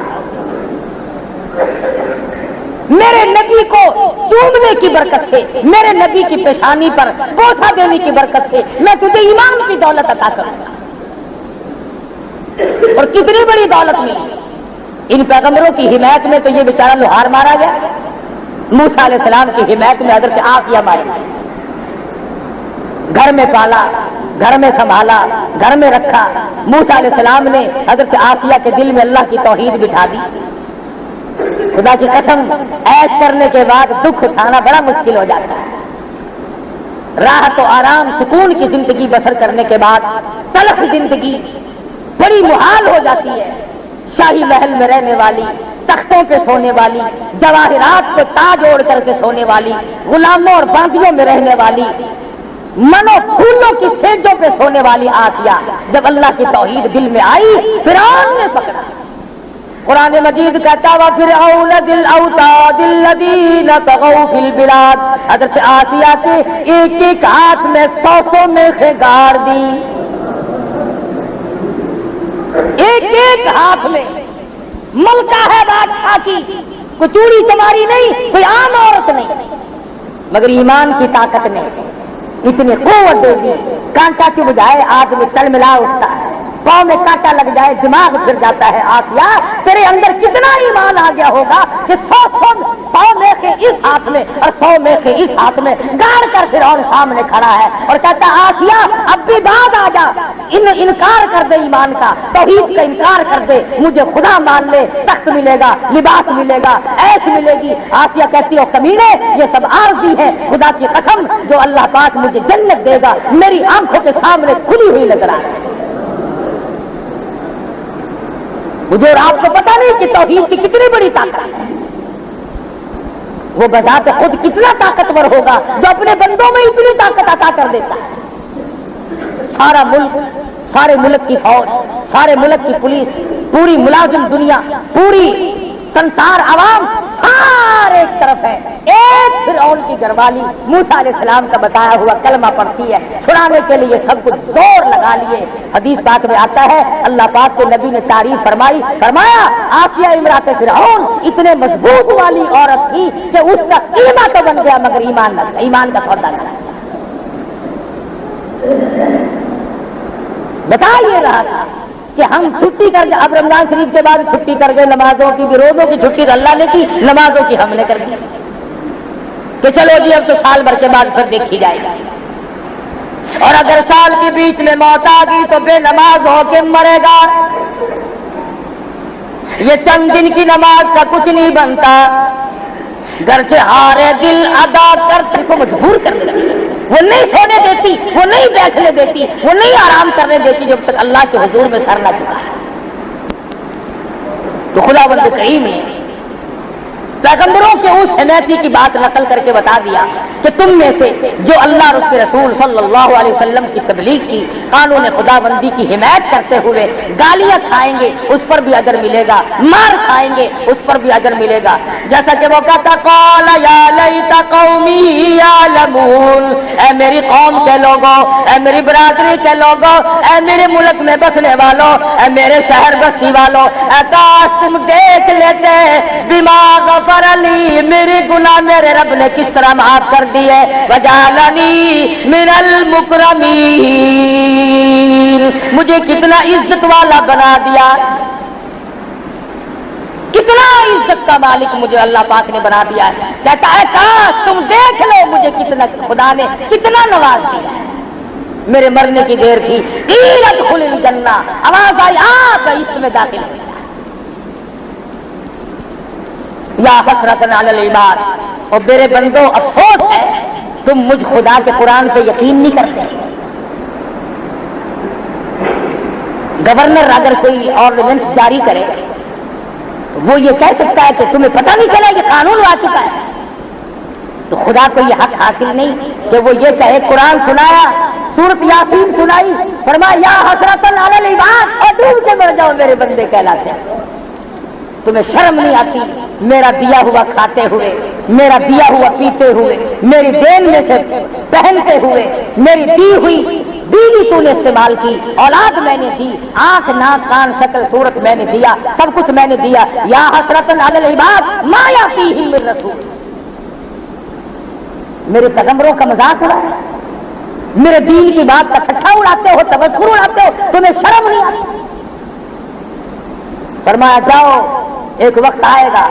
میرے نبی کو چومنے کی برکت سے، میرے نبی کی پیشانی پر بوسا دینے کی برکت سے میں تجھے ایمان کی دولت عطا کروں گا۔ اور کتنی بڑی دولت ملی ان پیغمبروں کی حمایت میں، تو یہ بیچارہ لوہار مارا گیا، موسیٰ علیہ السلام کی حمایت میں حضرت آسیہ مارے گئے، گھر میں پالا، گھر میں سنبھالا، گھر میں رکھا۔ موسیٰ علیہ السلام نے حضرت آسیہ کے دل میں اللہ کی توحید بٹھا دی۔ خدا کی قسم عیش کرنے کے بعد دکھ اٹھانا بڑا مشکل ہو جاتا ہے، راحت و آرام سکون کی زندگی بسر کرنے کے بعد تلخ زندگی بڑی محال ہو جاتی ہے۔ شاہی محل میں رہنے والی، تختوں پہ سونے والی، جواہرات پہ تاج اوڑھ کر کے سونے والی، غلاموں اور باندیوں میں رہنے والی، منو پھولوں کی سیجوں پہ سونے والی آسیہ جب اللہ کی توحید دل میں آئی فرعون نے پکڑا۔ قرآن مجید کہتا وَفِرْعَوْنَ ذِي الْأَوْتَادِ الَّذِينَ طَغَوْا فِي الْبِلَادِ، حضرت آسیہ کے ایک ایک ہاتھ میں 100 میخیں گاڑ دی، ایک ایک ہاتھ میں ملکہ ہے بادشاہ کی، کوئی چوڑی چماری نہیں، کوئی عام عورت نہیں، مگر ایمان کی طاقت نے اتنی قوت دے دی، کانٹا کی بجائے آدمی تل ملا اٹھتا ہے، پاؤں میں کانٹا لگ جائے دماغ پھر جاتا ہے۔ آسیہ تیرے اندر کتنا ایمان آ گیا ہوگا کہ 100 میخیں اس ہاتھ میں اور 100 میخیں اس ہاتھ میں گاڑ کر فرعون سامنے کھڑا ہے اور کہتا آسیہ اب بھی بعد آ جا، انکار کر دے ایمان کا، توحید کا انکار کر دے، مجھے خدا مان لے، تخت ملے گا، لباس ملے گا، عیش ملے گی۔ آسیہ کہتی ہو کمینے یہ سب عارضی ہے، خدا کی قسم جو اللہ پاک مجھے جنت دے گا میری آنکھوں کے سامنے کھلی ہوئی نظر آ رہی ہے۔ مجھے اور آپ کو پتا نہیں کہ توحید کی کتنی بڑی طاقت ہے۔ وہ بذات خود کتنا طاقتور ہوگا جو اپنے بندوں میں اتنی طاقت عطا کر دیتا ہے. سارا ملک، سارے ملک کی فوج، سارے ملک کی پولیس، پوری ملازم دنیا، پوری سنسار عوام سارے ایک طرف ہے. ایک فرعون کی گھروالی موسیٰ علیہ السلام کا بتایا ہوا کلمہ پڑھتی ہے. چھڑانے کے لیے سب کچھ زور لگا لیے. حدیث پاک میں آتا ہے اللہ پاک کے نبی نے تعریف فرمائی، فرمایا آسیہ امرات فرعون اتنے مضبوط والی عورت تھی کہ اس کا قیمہ تو بن گیا مگر ایمان نہ، ایمان کا سودا نہ. بتا یہ رہا تھا کہ ہم چھٹی کر گئے، اب رمضان شریف کے بعد چھٹی کر گئے، نمازوں کی بھی، روزوں کی چھٹی تو اللہ نے کی، نمازوں کی ہم نے کر دی کہ چلو جی اب تو سال بھر کے بعد پھر دیکھی جائے گی. اور اگر سال کے بیچ میں موت آ گئی تو بے نماز ہو کے مرے گا. یہ چند دن کی نماز کا کچھ نہیں بنتا. گھر سے ہارے دل ادا کر تم کو مجبور کرنے لگے. وہ نہیں سونے دیتی، وہ نہیں بیٹھنے دیتی، وہ نہیں آرام کرنے دیتی جب تک اللہ کے حضور میں سر نہ چکا ہے. تو خداوند کریم نے پیغمبروں کے اس حمیتی کی بات نقل کر کے بتا دیا کہ تم میں سے جو اللہ اور اس کے رسول صلی اللہ علیہ وسلم کی تبلیغ کی، قانون خداوندی کی حمایت کرتے ہوئے گالیاں کھائیں گے اس پر بھی اجر ملے گا، مار کھائیں گے اس پر بھی اجر ملے گا. جیسا کہ وہ کہتا قال یا لیت قومی یعلمون، اے میری قوم کے لوگوں، اے میری برادری کے لوگوں، اے میرے ملک میں بسنے والوں، اے میرے شہر بستی والوں، اے کاش تم دیکھ لیتے دماغ علی میری گناہ میرے رب نے کس طرح معاف کر دیے. وجعلنی من المکرمین، مجھے کتنا عزت والا بنا دیا، کتنا عزت کا مالک مجھے اللہ پاک نے بنا دیا ہے. کہتا ہے کاش تم دیکھ لو مجھے کتنا خدا نے کتنا نواز دیا ہے. میرے مرنے کی دیر تھی، قیل ادخل الجنہ، آواز آئی آپ اس میں داخل ہو. یا حسرۃ علی العباد، اور میرے بندو افسوس ہے تم مجھ خدا کے قرآن پہ یقین نہیں کرتے. گورنر اگر کوئی آرڈیننس جاری کرے وہ یہ کہہ سکتا ہے کہ تمہیں پتہ نہیں چلا کہ قانون آ چکا ہے. تو خدا کو یہ حق حاصل نہیں کہ وہ یہ کہے قرآن سنایا، سورۃ یاسین سنائی، فرمایا یا حسرۃ علی العباد، اور ڈوب کے مر جاؤ میرے بندے کہلاتے ہیں. تمہیں شرم نہیں آتی میرا دیا ہوا کھاتے ہوئے، میرا دیا ہوا پیتے ہوئے، میری دین میں سے پہنتے ہوئے، میری دی ہوئی بیوی تو نے استعمال کی، اولاد میں نے دی، آنکھ ناک کان شکل صورت میں نے دیا، سب کچھ میں نے دیا. یا حسرۃ علی العباد ما یاتیہم من رسول، میرے پیغمبروں کا مذاق ہو رہا ہے، میرے دین کی بات کا ٹھٹھا اڑاتے ہو، تبصرہ اڑاتے ہو، تمہیں شرم نہیں آتی. فرمایا جاؤ ایک وقت آئے گا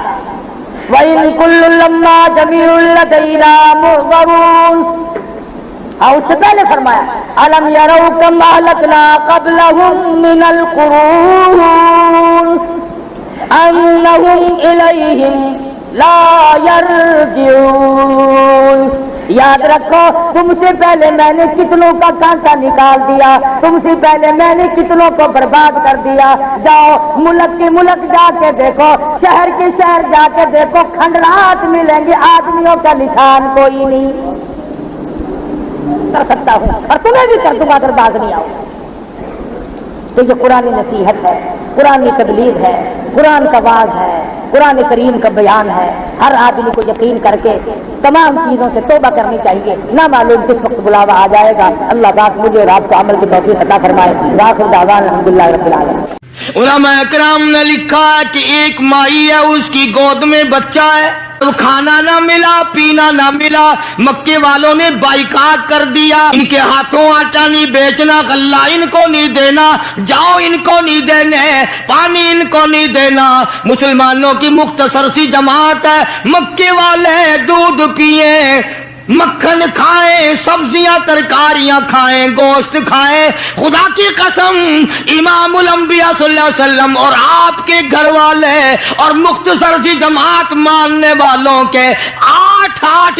وَإِن كُلٌّ لَمَّا جَمِيعٌ لَدَيْنَا مُحْضَرُونَ. اس سے پہلے فرمایا أَلَمْ يَرَوْا كَمْ أَهْلَكْنَا قَبْلَهُم مِّنَ الْقُرُونِ أَنَّهُمْ إِلَيْهِمْ لَا يَرْجِعُونَ. یاد رکھو تم سے پہلے میں نے کتنوں کا کانٹا نکال دیا، تم سے پہلے میں نے کتنوں کو برباد کر دیا. جاؤ ملک کے ملک جا کے دیکھو، شہر کے شہر جا کے دیکھو، کھنڈرات ملیں گے، آدمیوں کا نشان کوئی نہیں. کر سکتا ہوں اور تمہیں بھی کر دوں گا اگر باز نہیں آؤ. تو یہ قرآن نصیحت ہے، قرآن کی تبلیغ ہے، قرآن کا واعظ ہے، قرآن کریم کا بیان ہے. ہر آدمی کو یقین کر کے تمام چیزوں سے توبہ کرنی چاہیے. نہ معلوم کس وقت بلاوا آ جائے گا. اللہ پاک مجھے اور آپ کو عمل کی توفیق عطا فرمائے. آخر دعوانا الحمدللہ رب العالمین. علماء کرام نے لکھا ہے کہ ایک مائی ہے، اس کی گود میں بچہ ہے، کھانا نہ ملا، پینا نہ ملا، مکے والوں نے بائیکاٹ کر دیا. ان کے ہاتھوں آٹا نہیں بیچنا، غلہ ان کو نہیں دینا، جاؤ ان کو نہیں دینے، پانی ان کو نہیں دینا. مسلمانوں کی مختصر سی جماعت ہے، مکے والے دودھ پیئیں، مکھن کھائیں، سبزیاں ترکاریاں کھائیں، گوشت کھائیں. خدا کی قسم امام الانبیاء صلی اللہ علیہ وسلم اور آپ کے گھر والے اور مختصر سی جماعت ماننے والوں کے 8 8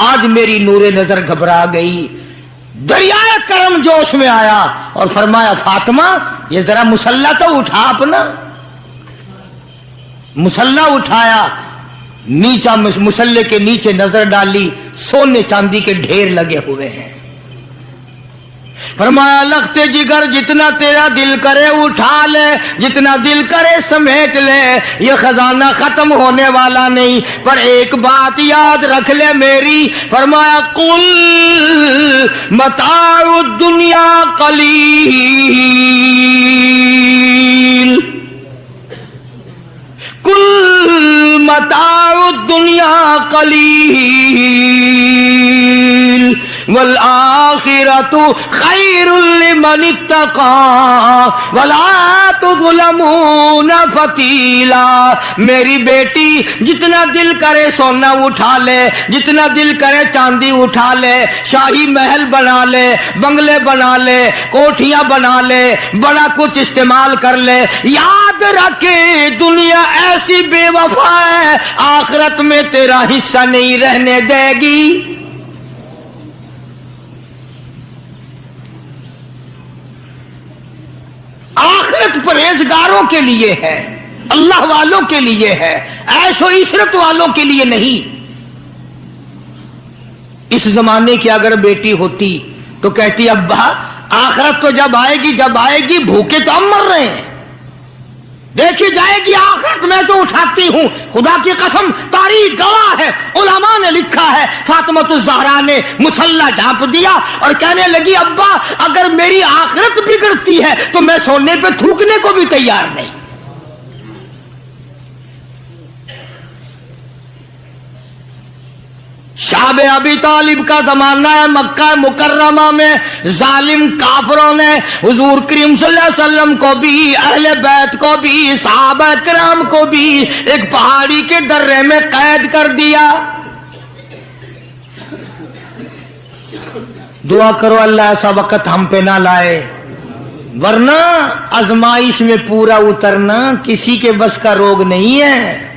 آج میری نور نظر گھبرا گئی. دریائے کرم جوش میں آیا اور فرمایا فاطمہ یہ ذرا مصلہ تو اٹھا اپنا. مصلہ اٹھایا, نیچا مصلے کے نیچے نظر ڈالی, سونے چاندی کے ڈھیر لگے ہوئے ہیں. فرمایا لختے جگر جتنا تیرا دل کرے اٹھا لے, جتنا دل کرے سمیٹ لے, یہ خزانہ ختم ہونے والا نہیں, پر ایک بات یاد رکھ لے میری. فرمایا قل متاع الدنیا قلیل, قل متاع الدنیا قلیل والآخرۃ خیر لمن اتقى ولا تظلمون فتیلا. میری بیٹی جتنا دل کرے سونا اٹھا لے, جتنا دل کرے چاندی اٹھا لے, شاہی محل بنا لے, بنگلے بنا لے, کوٹھیاں بنا لے, بڑا کچھ استعمال کر لے, یاد رکھے دنیا ایسی بے وفا ہے آخرت میں تیرا حصہ نہیں رہنے دے گی. آخرت پرہیزگاروں کے لیے ہے, اللہ والوں کے لیے ہے, عیش و عشرت والوں کے لیے نہیں. اس زمانے کی اگر بیٹی ہوتی تو کہتی ابا آخرت تو جب آئے گی بھوکے تو ہم مر رہے ہیں, دیکھی جائے گی آخرت میں تو اٹھاتی ہوں. خدا کی قسم تاریخ گواہ ہے, علماء نے لکھا ہے فاطمہ الزہرا نے مصلہ جھانپ دیا اور کہنے لگی ابا اگر میری آخرت بگڑتی ہے تو میں سونے پہ تھوکنے کو بھی تیار نہیں. شعب ابی طالب کا زمانہ ہے, مکہ مکرمہ میں ظالم کافروں نے حضور کریم صلی اللہ علیہ وسلم کو بھی, اہل بیت کو بھی, صحابہ کرام کو بھی ایک پہاڑی کے درے میں قید کر دیا. دعا کرو اللہ ایسا وقت ہم پہ نہ لائے, ورنہ آزمائش میں پورا اترنا کسی کے بس کا روگ نہیں ہے.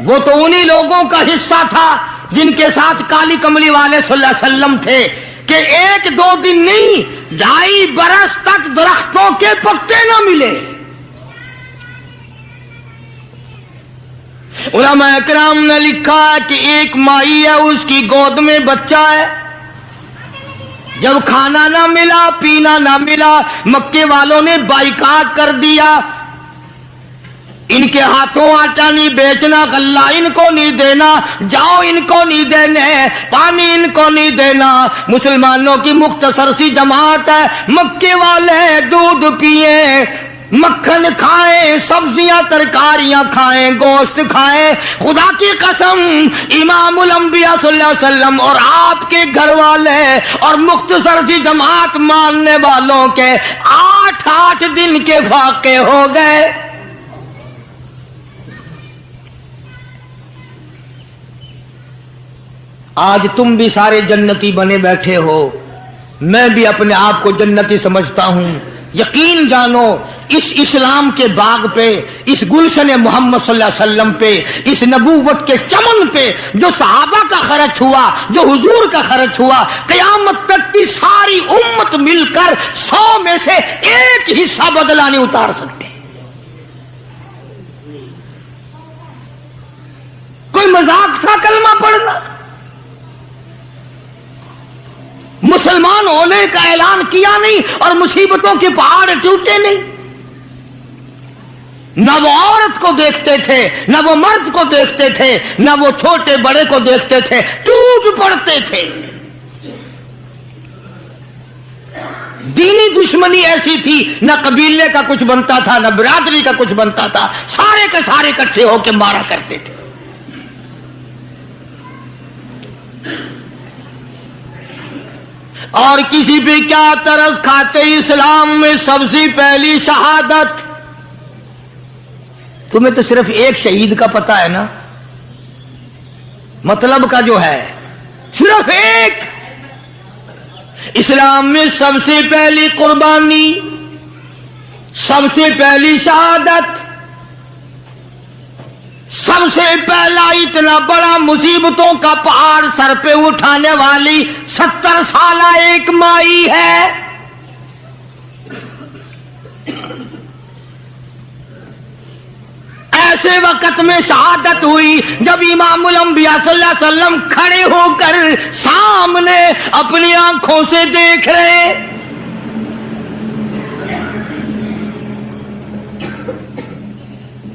وہ تو انہی لوگوں کا حصہ تھا جن کے ساتھ کالی کملی والے صلی اللہ علیہ وسلم تھے کہ ایک دو دن نہیں 2.5 برس تک درختوں کے پتے نہ ملے. علماء اکرام نے لکھا کہ ایک مائی ہے, اس کی گود میں بچہ ہے, جب کھانا نہ ملا پینا نہ ملا مکے والوں نے بائیکاٹ کر دیا. ان کے ہاتھوں آٹا نہیں بیچنا, غلہ ان کو نہیں دینا, جاؤ ان کو نہیں دینے, پانی ان کو نہیں دینا. مسلمانوں کی مختصر سی جماعت ہے, مکے والے دودھ پیئیں, مکھن کھائیں, سبزیاں ترکاریاں کھائیں, گوشت کھائیں. خدا کی قسم امام الانبیاء صلی اللہ علیہ وسلم اور آپ کے گھر والے اور مختصر سی جماعت ماننے والوں کے 8 دن کے فاقے ہو گئے. آج تم بھی سارے جنتی بنے بیٹھے ہو, میں بھی اپنے آپ کو جنتی سمجھتا ہوں. یقین جانو اس اسلام کے باغ پہ, اس گلشن محمد صلی اللہ علیہ وسلم پہ, اس نبوت کے چمن پہ جو صحابہ کا خرچ ہوا, جو حضور کا خرچ ہوا, قیامت تک کی ساری امت مل کر 100 میں سے 1 حصہ بدلہ نہیں اتار سکتے. کوئی مذاق تھا کلمہ پڑھنا؟ مسلمان ہونے کا اعلان کیا نہیں اور مصیبتوں کے پہاڑ ٹوٹے نہیں. نہ وہ عورت کو دیکھتے تھے, نہ وہ مرد کو دیکھتے تھے, نہ وہ چھوٹے بڑے کو دیکھتے تھے, ٹوٹ پڑتے تھے. دینی دشمنی ایسی تھی, نہ قبیلے کا کچھ بنتا تھا, نہ برادری کا کچھ بنتا تھا, سارے کے سارے اکٹھے ہو کے مارا کرتے تھے. اور کسی بھی کیا طرز کھاتے, اسلام میں سب سے پہلی شہادت. تمہیں تو صرف ایک شہید کا پتہ ہے نا, مطلب کا جو ہے صرف ایک. اسلام میں سب سے پہلی قربانی, سب سے پہلی شہادت, سب سے پہلا اتنا بڑا مصیبتوں کا پہاڑ سر پہ اٹھانے والی 70 سالہ ایک مائی ہے. ایسے وقت میں شہادت ہوئی جب امام الانبیاء صلی اللہ علیہ وسلم کھڑے ہو کر سامنے اپنی آنکھوں سے دیکھ رہے.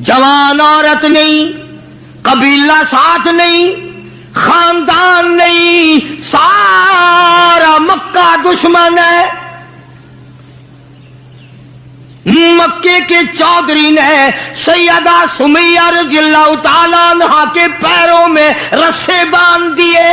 جوان عورت نہیں، قبیلہ ساتھ نہیں، خاندان نہیں، سارا مکہ دشمن ہے. مکے کے چودھری نے سیدہ سمیہ رضی اللہ تعالیٰ عنہا کے پیروں میں رسے باندھ دیے.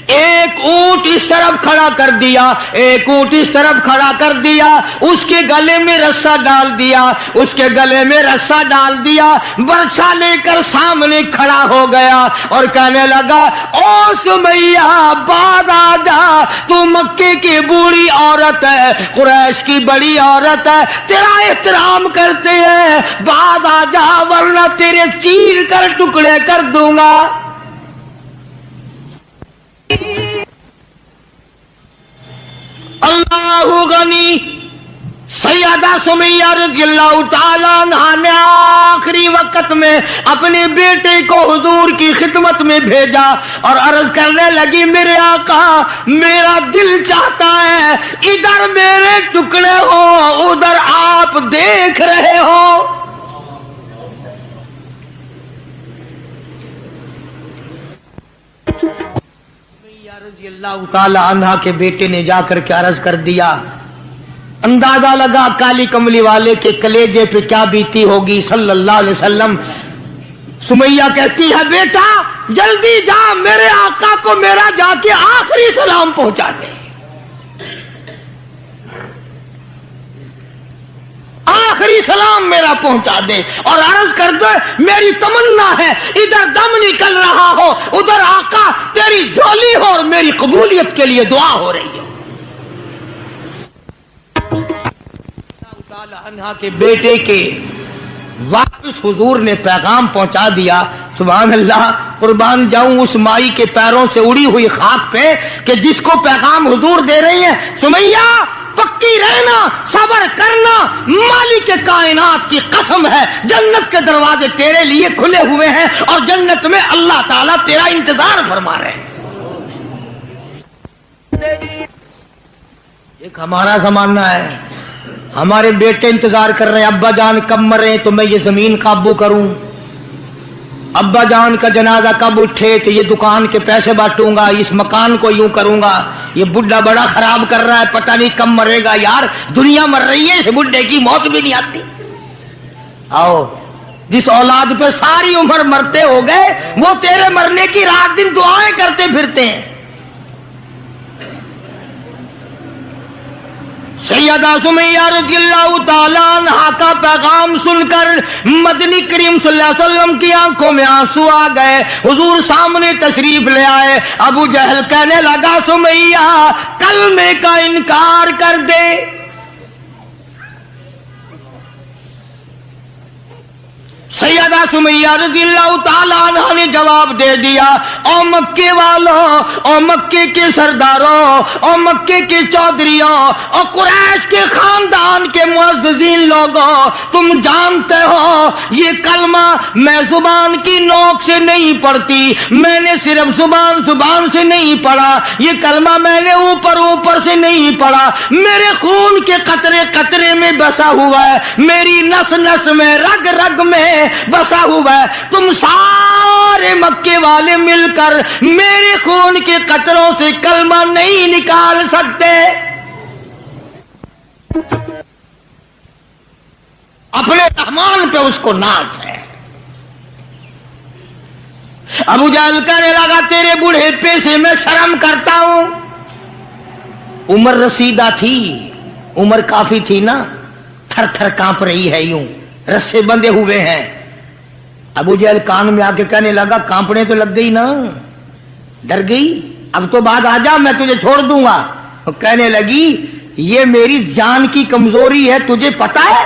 ایک اونٹ اس طرف کھڑا کر دیا، ایک اونٹ اس طرف کھڑا کر دیا، اس کے گلے میں رسا ڈال دیا، اس کے گلے میں رسا ڈال دیا، برچھا لے کر سامنے کھڑا ہو گیا اور کہنے لگا او سمیہ بعد آ جا، تو مکے کی بوڑھی عورت ہے، قریش کی بڑی عورت ہے، تیرا احترام کرتے ہیں، بعد آ جا ورنہ تیرے چیر کر ٹکڑے کر دوں گا. اللہ غنی. سیدہ سمیہ رضی اللہ تعالیٰ عنہا نے آخری وقت میں اپنے بیٹے کو حضور کی خدمت میں بھیجا اور عرض کرنے لگی میرے آقا میرا دل چاہتا ہے ادھر میرے ٹکڑے ہو ادھر آپ دیکھ رہے ہو. رضی اللہ تعالی عنہ کے بیٹے نے جا کر کے عرض کر دیا. اندازہ لگا کالی کملی والے کے کلیجے پہ کیا بیتی ہوگی صلی اللہ علیہ وسلم. سمیہ کہتی ہے بیٹا جلدی جا میرے آقا کو میرا جا کے آخری سلام پہنچا دے، آخری سلام میرا پہنچا دے اور عرض کر دے میری تمنا ہے ادھر دم نکل رہا ہو ادھر آقا تیری جھولی ہو اور میری قبولیت کے لیے دعا ہو رہی ہو. عنہا کے بیٹے کے واپس حضور نے پیغام پہنچا دیا. سبحان اللہ، قربان جاؤں اس مائی کے پیروں سے اڑی ہوئی خاک پہ کہ جس کو پیغام حضور دے رہی ہیں سمیہ پکی رہنا، صبر کرنا، مالک کائنات کی قسم ہے جنت کے دروازے تیرے لیے کھلے ہوئے ہیں اور جنت میں اللہ تعالیٰ تیرا انتظار فرما رہے ہیں. ایک ہمارا زمانہ ہے، ہمارے بیٹے انتظار کر رہے ہیں ابا جان کب مرے تو میں یہ زمین قابو کروں، ابا جان کا جنازہ کب اٹھے تو یہ دکان کے پیسے بانٹوں گا، اس مکان کو یوں کروں گا، یہ بڈھا بڑا خراب کر رہا ہے پتہ نہیں کب مرے گا. یار دنیا مر رہی ہے، اس بڈھے کی موت بھی نہیں آتی. آؤ جس اولاد پہ ساری عمر مرتے ہو گئے وہ تیرے مرنے کی رات دن دعائیں کرتے پھرتے ہیں. سیدہ سمیہ رضی اللہ تعالیٰ عنہا کا پیغام سن کر مدنی کریم صلی اللہ علیہ وسلم کی آنکھوں میں آنسو آ گئے. حضور سامنے تشریف لے آئے. ابو جہل کہنے لگا سمیہ کلمے کا انکار کر دے. سیدہ سمیہ رضی اللہ تعالیٰ عنہ نے جواب دے دیا او مکے والوں، او مکے کے سرداروں، او مکے کے چودھریوں، او قریش کے خاندان کے معززین لوگوں، تم جانتے ہو یہ کلمہ میں زبان کی نوک سے نہیں پڑھتی، میں نے صرف زبان سے نہیں پڑھا، یہ کلمہ میں نے اوپر سے نہیں پڑھا، میرے خون کے قطرے قطرے میں بسا ہوا ہے، میری نس نس میں رگ رگ میں بسا ہوا ہے. تم سارے مکے والے مل کر میرے خون کے قطروں سے کلمہ نہیں نکال سکتے. اپنے رحمان پہ اس کو ناز ہے. ابو جہل کہنے لگا تیرے بوڑھے پے سے میں شرم کرتا ہوں. عمر رسیدہ تھی، عمر کافی تھی نا، تھر تھر کانپ رہی ہے، یوں رسے بندھے ہوئے ہیں. ابو جہل کان میں آ کے کہنے لگا کانپنے تو لگ گئی نا، ڈر گئی، اب تو بعد آ جا میں تجھے چھوڑ دوں گا. کہنے لگی یہ میری جان کی کمزوری ہے تجھے پتا ہے،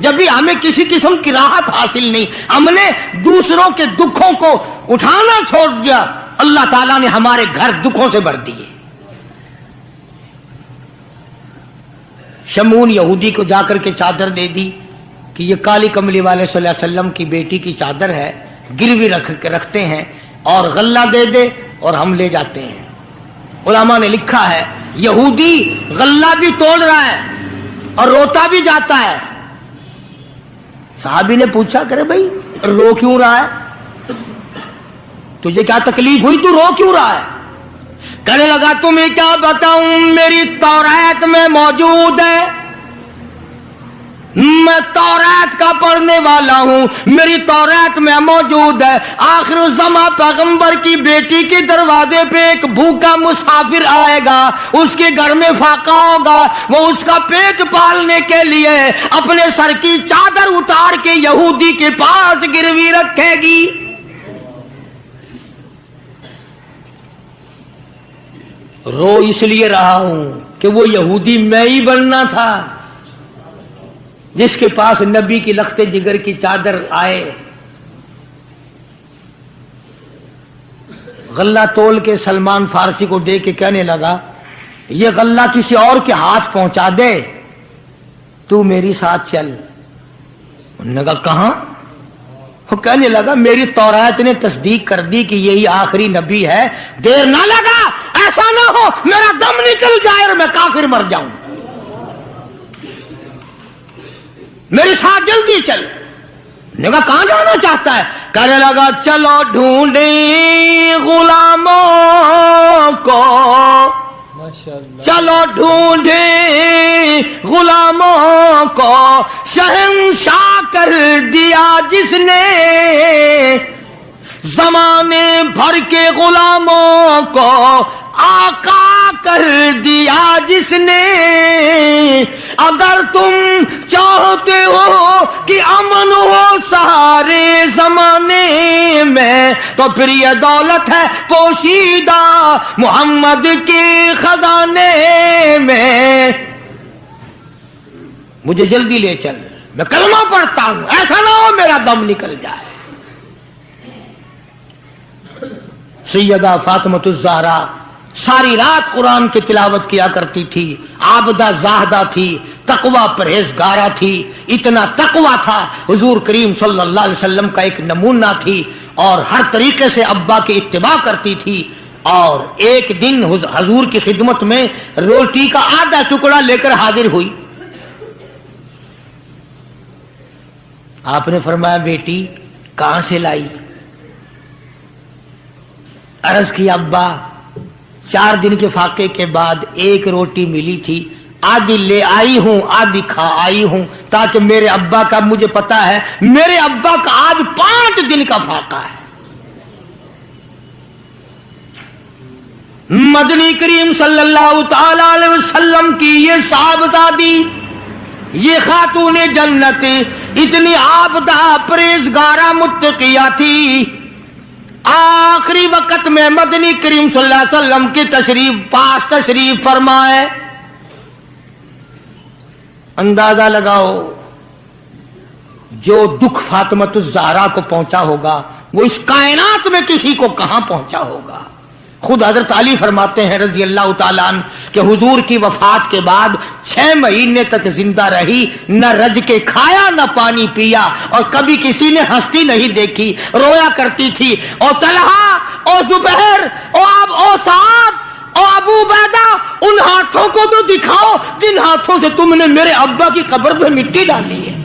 جب بھی ہمیں کسی قسم کی راحت حاصل نہیں، ہم نے دوسروں کے دکھوں کو اٹھانا چھوڑ دیا، اللہ تعالیٰ نے ہمارے گھر دکھوں سے بھر دیے۔ شمون یہودی کو جا کر کے چادر دے دی کہ یہ کالی کملی والے صلی اللہ علیہ وسلم کی بیٹی کی چادر ہے، گروی رکھتے ہیں اور غلہ دے دے اور ہم لے جاتے ہیں۔ علماء نے لکھا ہے یہودی غلہ بھی توڑ رہا ہے اور روتا بھی جاتا ہے۔ صحابی نے پوچھا کرے بھائی رو کیوں رہا ہے، تجھے کیا تکلیف ہوئی، تو رو کیوں رہا ہے؟ کہنے لگا تمہیں کیا بتاؤں، میری تورات میں موجود ہے، میں تورات کا پڑھنے والا ہوں، میری تورات میں موجود ہے آخر الزماں پیغمبر کی بیٹی کے دروازے پہ ایک بھوکا مسافر آئے گا، اس کے گھر میں فاقہ ہوگا، وہ اس کا پیٹ پالنے کے لیے اپنے سر کی چادر اتار کے یہودی کے پاس گروی رکھے گی۔ رو اس لیے رہا ہوں کہ وہ یہودی میں ہی بننا تھا جس کے پاس نبی کی لخت جگر کی چادر آئے۔ غلہ تول کے سلمان فارسی کو دے کے کہنے لگا یہ غلہ کسی اور کے ہاتھ پہنچا دے، تو میری ساتھ چل۔ انہوں نے کہا کہاں؟ وہ کہنے لگا میری تورات نے تصدیق کر دی کہ یہی آخری نبی ہے، دیر نہ لگا، ایسا نہ ہو میرا دم نکل جائے اور میں کافر مر جاؤں، میرے ساتھ جلدی چل۔ نے کہا کہاں جانا چاہتا ہے؟ کہنے لگا چلو ڈھونڈیں غلاموں کو، چلو ڈھونڈیں غلاموں کو، شہنشاہ کر دیا جس نے زمانے بھر کے غلاموں کو، آقا کر دیا جس نے۔ اگر تم چاہتے ہو کہ امن ہو سارے زمانے میں تو پھر یہ دولت ہے پوشیدہ محمد کے خزانے میں۔ مجھے جلدی لے چل، میں کلمہ پڑھتا ہوں، ایسا نہ ہو میرا دم نکل جائے۔ سیدہ فاطمۃ الزہرا ساری رات قرآن کی تلاوت کیا کرتی تھی، عابدہ زاہدہ تھی، تقوی پرہیزگارہ تھی، اتنا تقوی تھا حضور کریم صلی اللہ علیہ وسلم کا ایک نمونہ تھی، اور ہر طریقے سے ابا کی اتباع کرتی تھی۔ اور ایک دن حضور کی خدمت میں روٹی کا آدھا ٹکڑا لے کر حاضر ہوئی۔ آپ نے فرمایا بیٹی کہاں سے لائی؟ عرض کی ابا 4 دن کے فاقے کے بعد ایک روٹی ملی تھی، آدھی لے آئی ہوں آدھی کھا آئی ہوں، تاکہ میرے ابا کا، مجھے پتا ہے میرے ابا کا آج 5 دن کا فاقہ ہے۔ مدنی کریم صلی اللہ تعالی علیہ وسلم کی یہ صحابزادی، یہ خاتون جنت اتنی عابدہ پرہیزگارہ متقیہ تھی، آخری وقت میں مدنی کریم صلی اللہ علیہ وسلم کی تشریف فرمائے۔ اندازہ لگاؤ جو دکھ فاطمۃ الزہرا کو پہنچا ہوگا وہ اس کائنات میں کسی کو کہاں پہنچا ہوگا۔ خود حضرت علی فرماتے ہیں رضی اللہ تعالیٰ عنہ کہ حضور کی وفات کے بعد 6 مہینے تک زندہ رہی، نہ رج کے کھایا نہ پانی پیا، اور کبھی کسی نے ہستی نہیں دیکھی، رویا کرتی تھی۔ اور طلحہ اور زبیر اور سعد اور ابو عبیدہ، ان ہاتھوں کو تو دکھاؤ جن ہاتھوں سے تم نے میرے ابا کی قبر پہ مٹی ڈالی ہے۔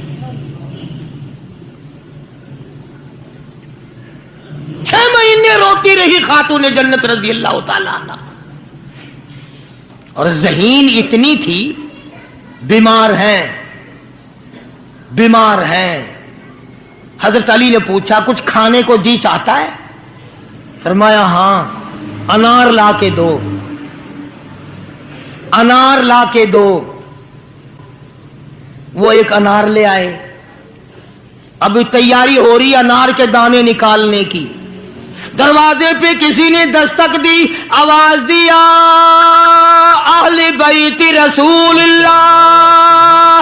6 مہینے روتی رہی خاتون جنت رضی اللہ تعالیٰ عنہ، اور ذہین اتنی تھی، بیمار ہیں۔ حضرت علی نے پوچھا کچھ کھانے کو جی چاہتا ہے؟ فرمایا ہاں، انار لا کے دو، انار لا کے دو۔ وہ ایک انار لے آئے، اب تیاری ہو رہی انار کے دانے نکالنے کی۔ دروازے پہ کسی نے دستک دی، آواز دیا اہل بیت رسول اللہ۔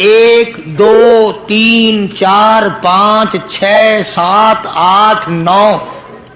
1 2 3 4 5 6 7 8 9,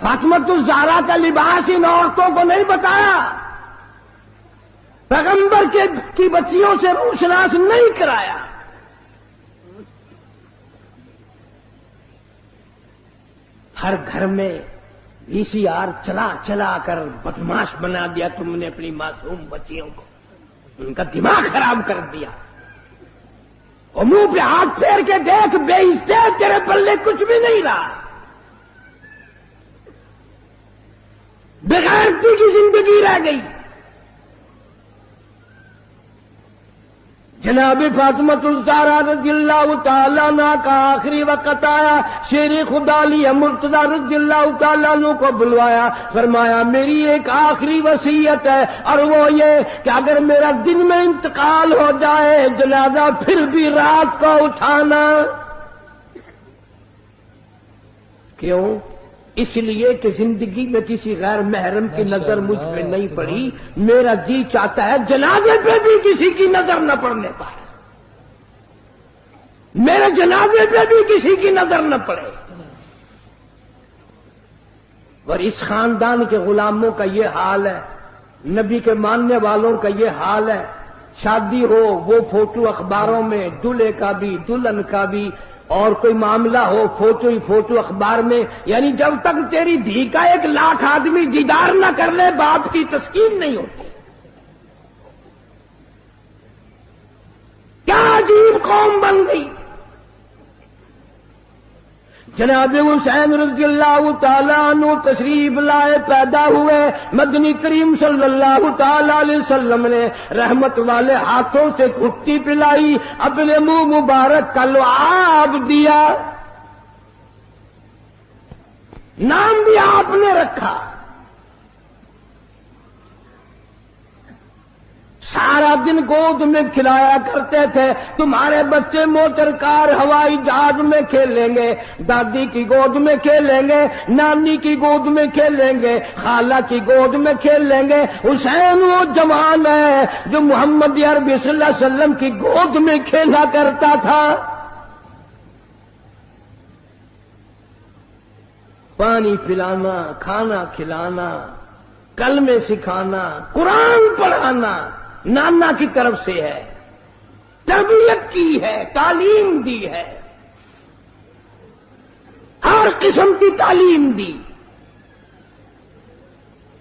فاطمۃ الزہرا کا لباس ان عورتوں کو نہیں بتایا، پیغمبر کی بچیوں سے روشناس نہیں کرایا. ہر گھر میں VCR چلا چلا کر بدماش بنا دیا تم نے اپنی معصوم بچیوں کو، ان کا دماغ خراب کر دیا. اور منہ پہ ہاتھ پھیر کے دیکھ، بے عزتے تیرے پلے کچھ بھی نہیں رہا. بغیرتی کی زندگی رہ گئی. جناب فاطمۃ الزہرا رضی اللہ تعالیٰ عنہ کا آخری وقت آیا. شیر خدا لیے مرتضیٰ رضی اللہ تعالیٰ عنہ کو بلوایا، فرمایا میری ایک آخری وصیت ہے، اور وہ یہ کہ اگر میرا دن میں انتقال ہو جائے جنازہ پھر بھی رات کو اٹھانا. کیوں؟ اس لیے کہ زندگی میں کسی غیر محرم کی نظر مجھ پہ نہیں پڑی، میرا جی چاہتا ہے جنازے پہ بھی کسی کی نظر نہ پڑنے پائے، میرے جنازے پہ بھی کسی کی نظر نہ پڑے. اور اس خاندان کے غلاموں کا یہ حال ہے، نبی کے ماننے والوں کا یہ حال ہے. شادی ہو وہ فوٹو اخباروں میں، دلہے کا بھی دلہن کا بھی، اور کوئی معاملہ ہو فوٹو ہی فوٹو اخبار میں. یعنی جب تک تیری دھی کا 1,00,000 آدمی دیدار نہ کر لے باپ کی تسکین نہیں ہوتی. کیا عجیب قوم بن گئی. جناب حسین رضی اللہ تعالیٰ عنہ تشریف لائے، پیدا ہوئے. مدنی کریم صلی اللہ تعالیٰ علیہ وسلم نے رحمت والے ہاتھوں سے گھٹی پلائی، اپنے منہ مبارک کا لعاب دیا. نام بھی آپ نے رکھا. سارا دن گود میں کھلایا کرتے تھے. تمہارے بچے موٹر کار ہوائی جہاز میں کھیلیں گے، دادی کی گود میں کھیلیں گے، نانی کی گود میں کھیلیں گے، خالہ کی گود میں کھیل لیں گے. حسین وہ جوان ہے جو محمد عربی صلی اللہ علیہ وسلم کی گود میں کھیلا کرتا تھا. پانی پلانا، کھانا کھلانا، کلمے سکھانا، قرآن پڑھانا نانا کی طرف سے ہے، تربیت کی ہے، تعلیم دی ہے، ہر قسم کی تعلیم دی.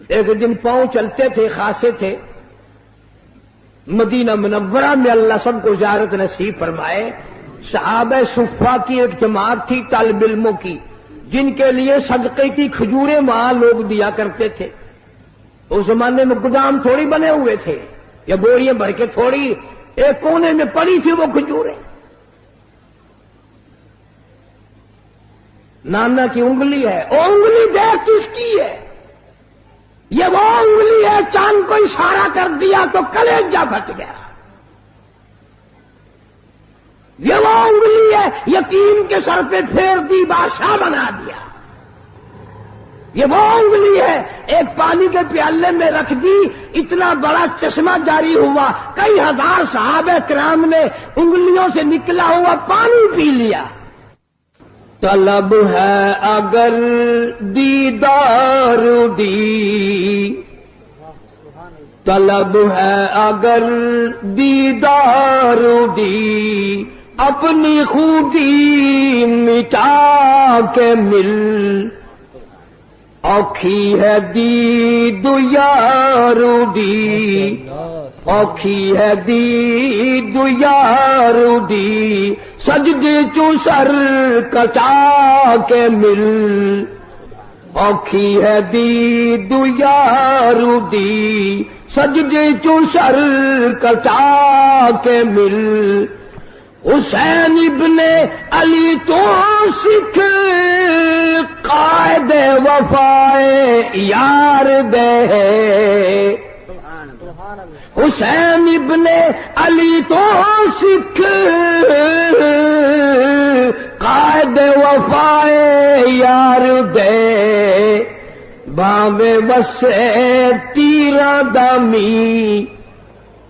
ایک دن پاؤں چلتے تھے، خاصے تھے مدینہ منورہ میں، اللہ سب کو زیارت نصیب فرمائے. صحابہ صفہ کی ایک جماعت تھی طالب علموں کی، جن کے لیے صدقے کی کھجوریں وہاں لوگ دیا کرتے تھے. اس زمانے میں گودام تھوڑی بنے ہوئے تھے یا بوریاں بھر کے تھوڑی، ایک کونے میں پڑی تھی وہ کھجوریں. نانا کی انگلی ہے، وہ انگلی دیکھ کس کی ہے؟ یہ وہ انگلی ہے، چاند کو اشارہ کر دیا تو کلیجہ پھٹ گیا. یہ وہ انگلی ہے، یتیم کے سر پہ پھیر دی بادشاہ بنا دیا. یہ وہ انگلی ہے، ایک پانی کے پیالے میں رکھ دی، اتنا بڑا چشمہ جاری ہوا، کئی ہزار صحابہ کرام نے انگلیوں سے نکلا ہوا پانی پی لیا. طلب ہے اگر دیدار دی، طلب ہے اگر دیدار دی، اپنی خوبی مٹا کے مل، اوکھی ہے دید یار دی، اوکھی ہے دید یار دی، سجدے چو سر کچا کے مل، اوکھی ہے دید یار دی، سجدے چو سر کچا کے مل. حسین ابن علی تو سکھ قائد وفائے یار دے، حسین ابن علی تو سکھ قائد وفائے یار دے، باوے وسے تیرا دامی،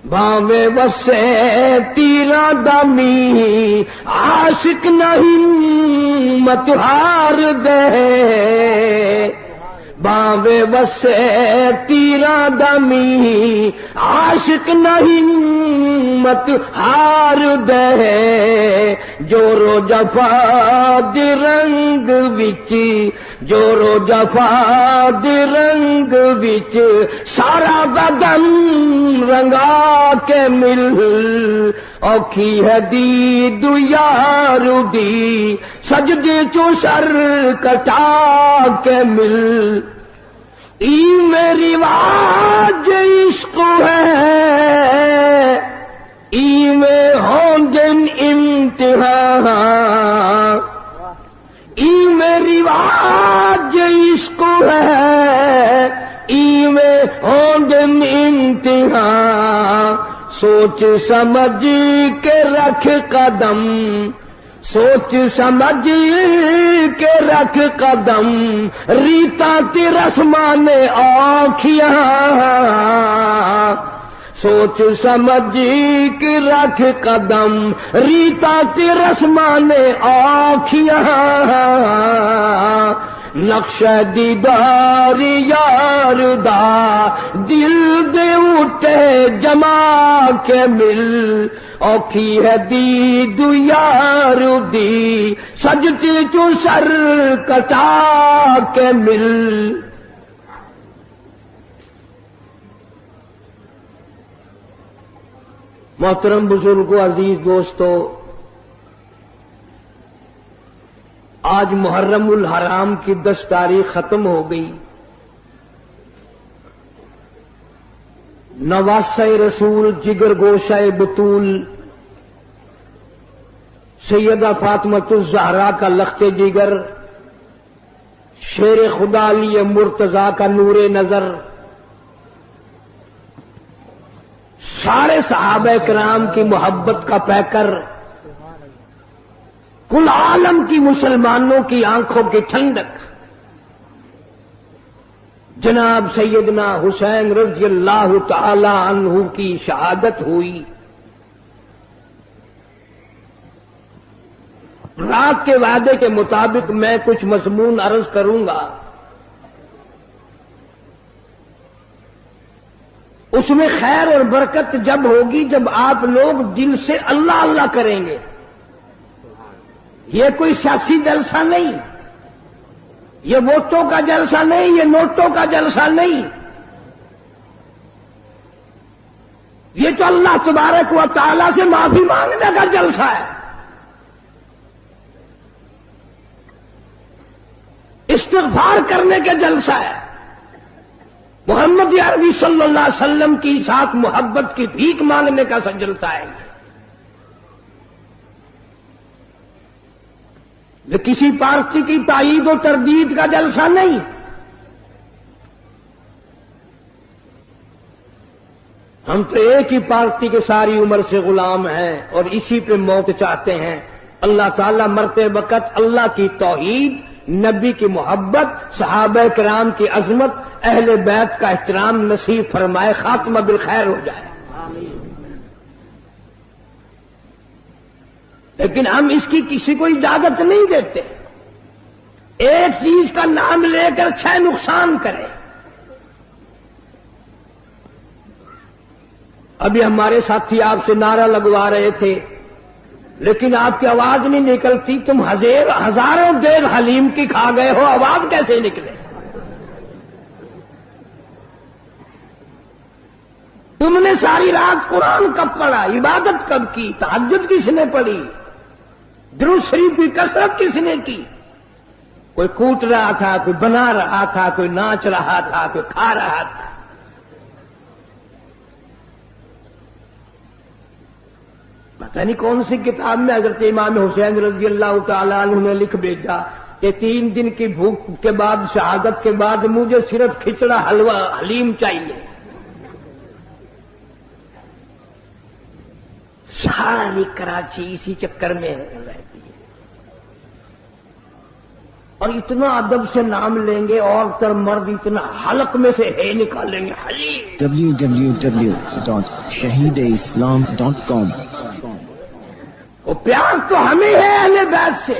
باوے وسے تیرا دامی، عاشق نہیں مت ہار دے، باوے وسے تیرا دمی عاشق نہیں مت ہار دے جورو جفا دی رنگ وچ جورو جفا دی رنگ وچ سارا بدن رنگا کے مل اوکھی ہے دید یار دی سجدے چو سر کٹا کے مل ای میری واج عشق ہے ای میں ہوں دن امتحان ای میری واج عشق ہے ای میں ہوں دن امتحان سوچ سمجھ کے رکھ قدم سوچ سمجھ کے رکھ قدم ریتا تی رسمان آنکھیاں سوچ سمجھ کے رکھ قدم ریتا تی رسمان آنکھیاں نقش دیدار یار دا دل دے اٹھے جما کے مل اوکھی ہے دید یار دی سجتی چو سر کٹا کے مل محترم بزرگوں عزیز دوستو آج محرم الحرام کی 10 تاریخ ختم ہو گئی نواسہ رسول جگر گوشہ بطول سیدہ فاطمۃ الزہرا کا لخت جگر شیر خدا علی مرتضی کا نور نظر سارے صحابہ کرام کی محبت کا پیکر کل عالم کی مسلمانوں کی آنکھوں کی ٹھنڈک جناب سیدنا حسین رضی اللہ تعالی عنہ کی شہادت ہوئی رات کے وعدے کے مطابق میں کچھ مضمون عرض کروں گا اس میں خیر اور برکت جب ہوگی جب آپ لوگ دل سے اللہ اللہ کریں گے یہ کوئی سیاسی جلسہ نہیں یہ ووٹوں کا جلسہ نہیں یہ نوٹوں کا جلسہ نہیں یہ تو اللہ تبارک و تعالی سے معافی مانگنے کا جلسہ ہے استغفار کرنے کا جلسہ ہے محمد عربی صلی اللہ علیہ وسلم کی ساتھ محبت کی بھیک مانگنے کا جلسہ ہے یہ کسی پارٹی کی تائید و تردید کا جلسہ نہیں ہم تو ایک ہی پارٹی کے ساری عمر سے غلام ہیں اور اسی پہ موت چاہتے ہیں اللہ تعالیٰ مرتے وقت اللہ کی توحید نبی کی محبت صحابہ کرام کی عظمت اہل بیت کا احترام نصیب فرمائے خاتمہ بالخیر ہو جائے لیکن ہم اس کی کسی کو اجازت نہیں دیتے ایک چیز کا نام لے کر 6 نقصان کرے ابھی ہمارے ساتھی آپ سے نعرہ لگوا رہے تھے لیکن آپ کی آواز نہیں نکلتی تم ہزاروں دیر حلیم کی کھا گئے ہو آواز کیسے نکلے تم نے ساری رات قرآن کب پڑھا عبادت کب کی تہجد کس نے پڑھی درود شریف کی کثرت کس نے کی کوئی کوٹ رہا تھا کوئی بنا رہا تھا کوئی ناچ رہا تھا کوئی کھا رہا تھا پتہ نہیں کون سی کتاب میں حضرت امام حسین رضی اللہ تعالیٰ عنہ نے لکھ بھیجا کہ 3 دن کی بھوک کے بعد شہادت کے بعد مجھے صرف کھچڑا حلوہ حلیم چاہیے ساری کراچی اسی چکر میں رہتی ہے اور اتنا ادب سے نام لیں گے عورت اور مرد اتنا حلق میں سے ہے نکالیں گے www.shahideislam.com وہ پیار تو ہمیں ہے اہل بیت سے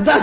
10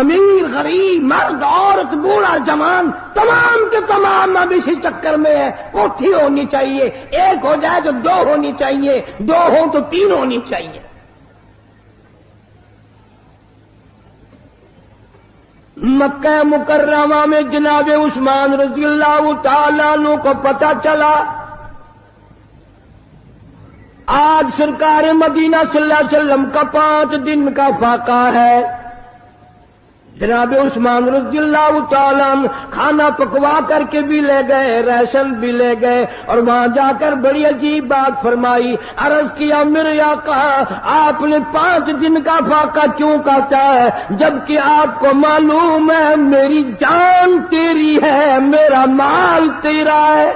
امیر غریب مرد عورت بوڑھا جوان تمام کے تمام اب اسی چکر میں ہے. کوٹھی ہونی چاہیے، ایک ہو جائے تو دو ہونی چاہیے، دو ہو تو تین ہونی چاہیے. مکہ مکرمہ میں جناب عثمان رضی اللہ تعالیٰ عنہ کو پتہ چلا آج سرکار مدینہ صلی اللہ علیہ وسلم کا 5 دن کا فاقہ ہے. جناب عثمان رضی اللہ تعالیٰ عنہ کھانا پکوا کر کے بھی لے گئے، راشن بھی لے گئے، اور وہاں جا کر بڑی عجیب بات فرمائی. عرض کیا میرے آقا آپ نے 5 دن کا فاقہ کیوں کہتا ہے جبکہ آپ کو معلوم ہے میری جان تیری ہے، میرا مال تیرا ہے.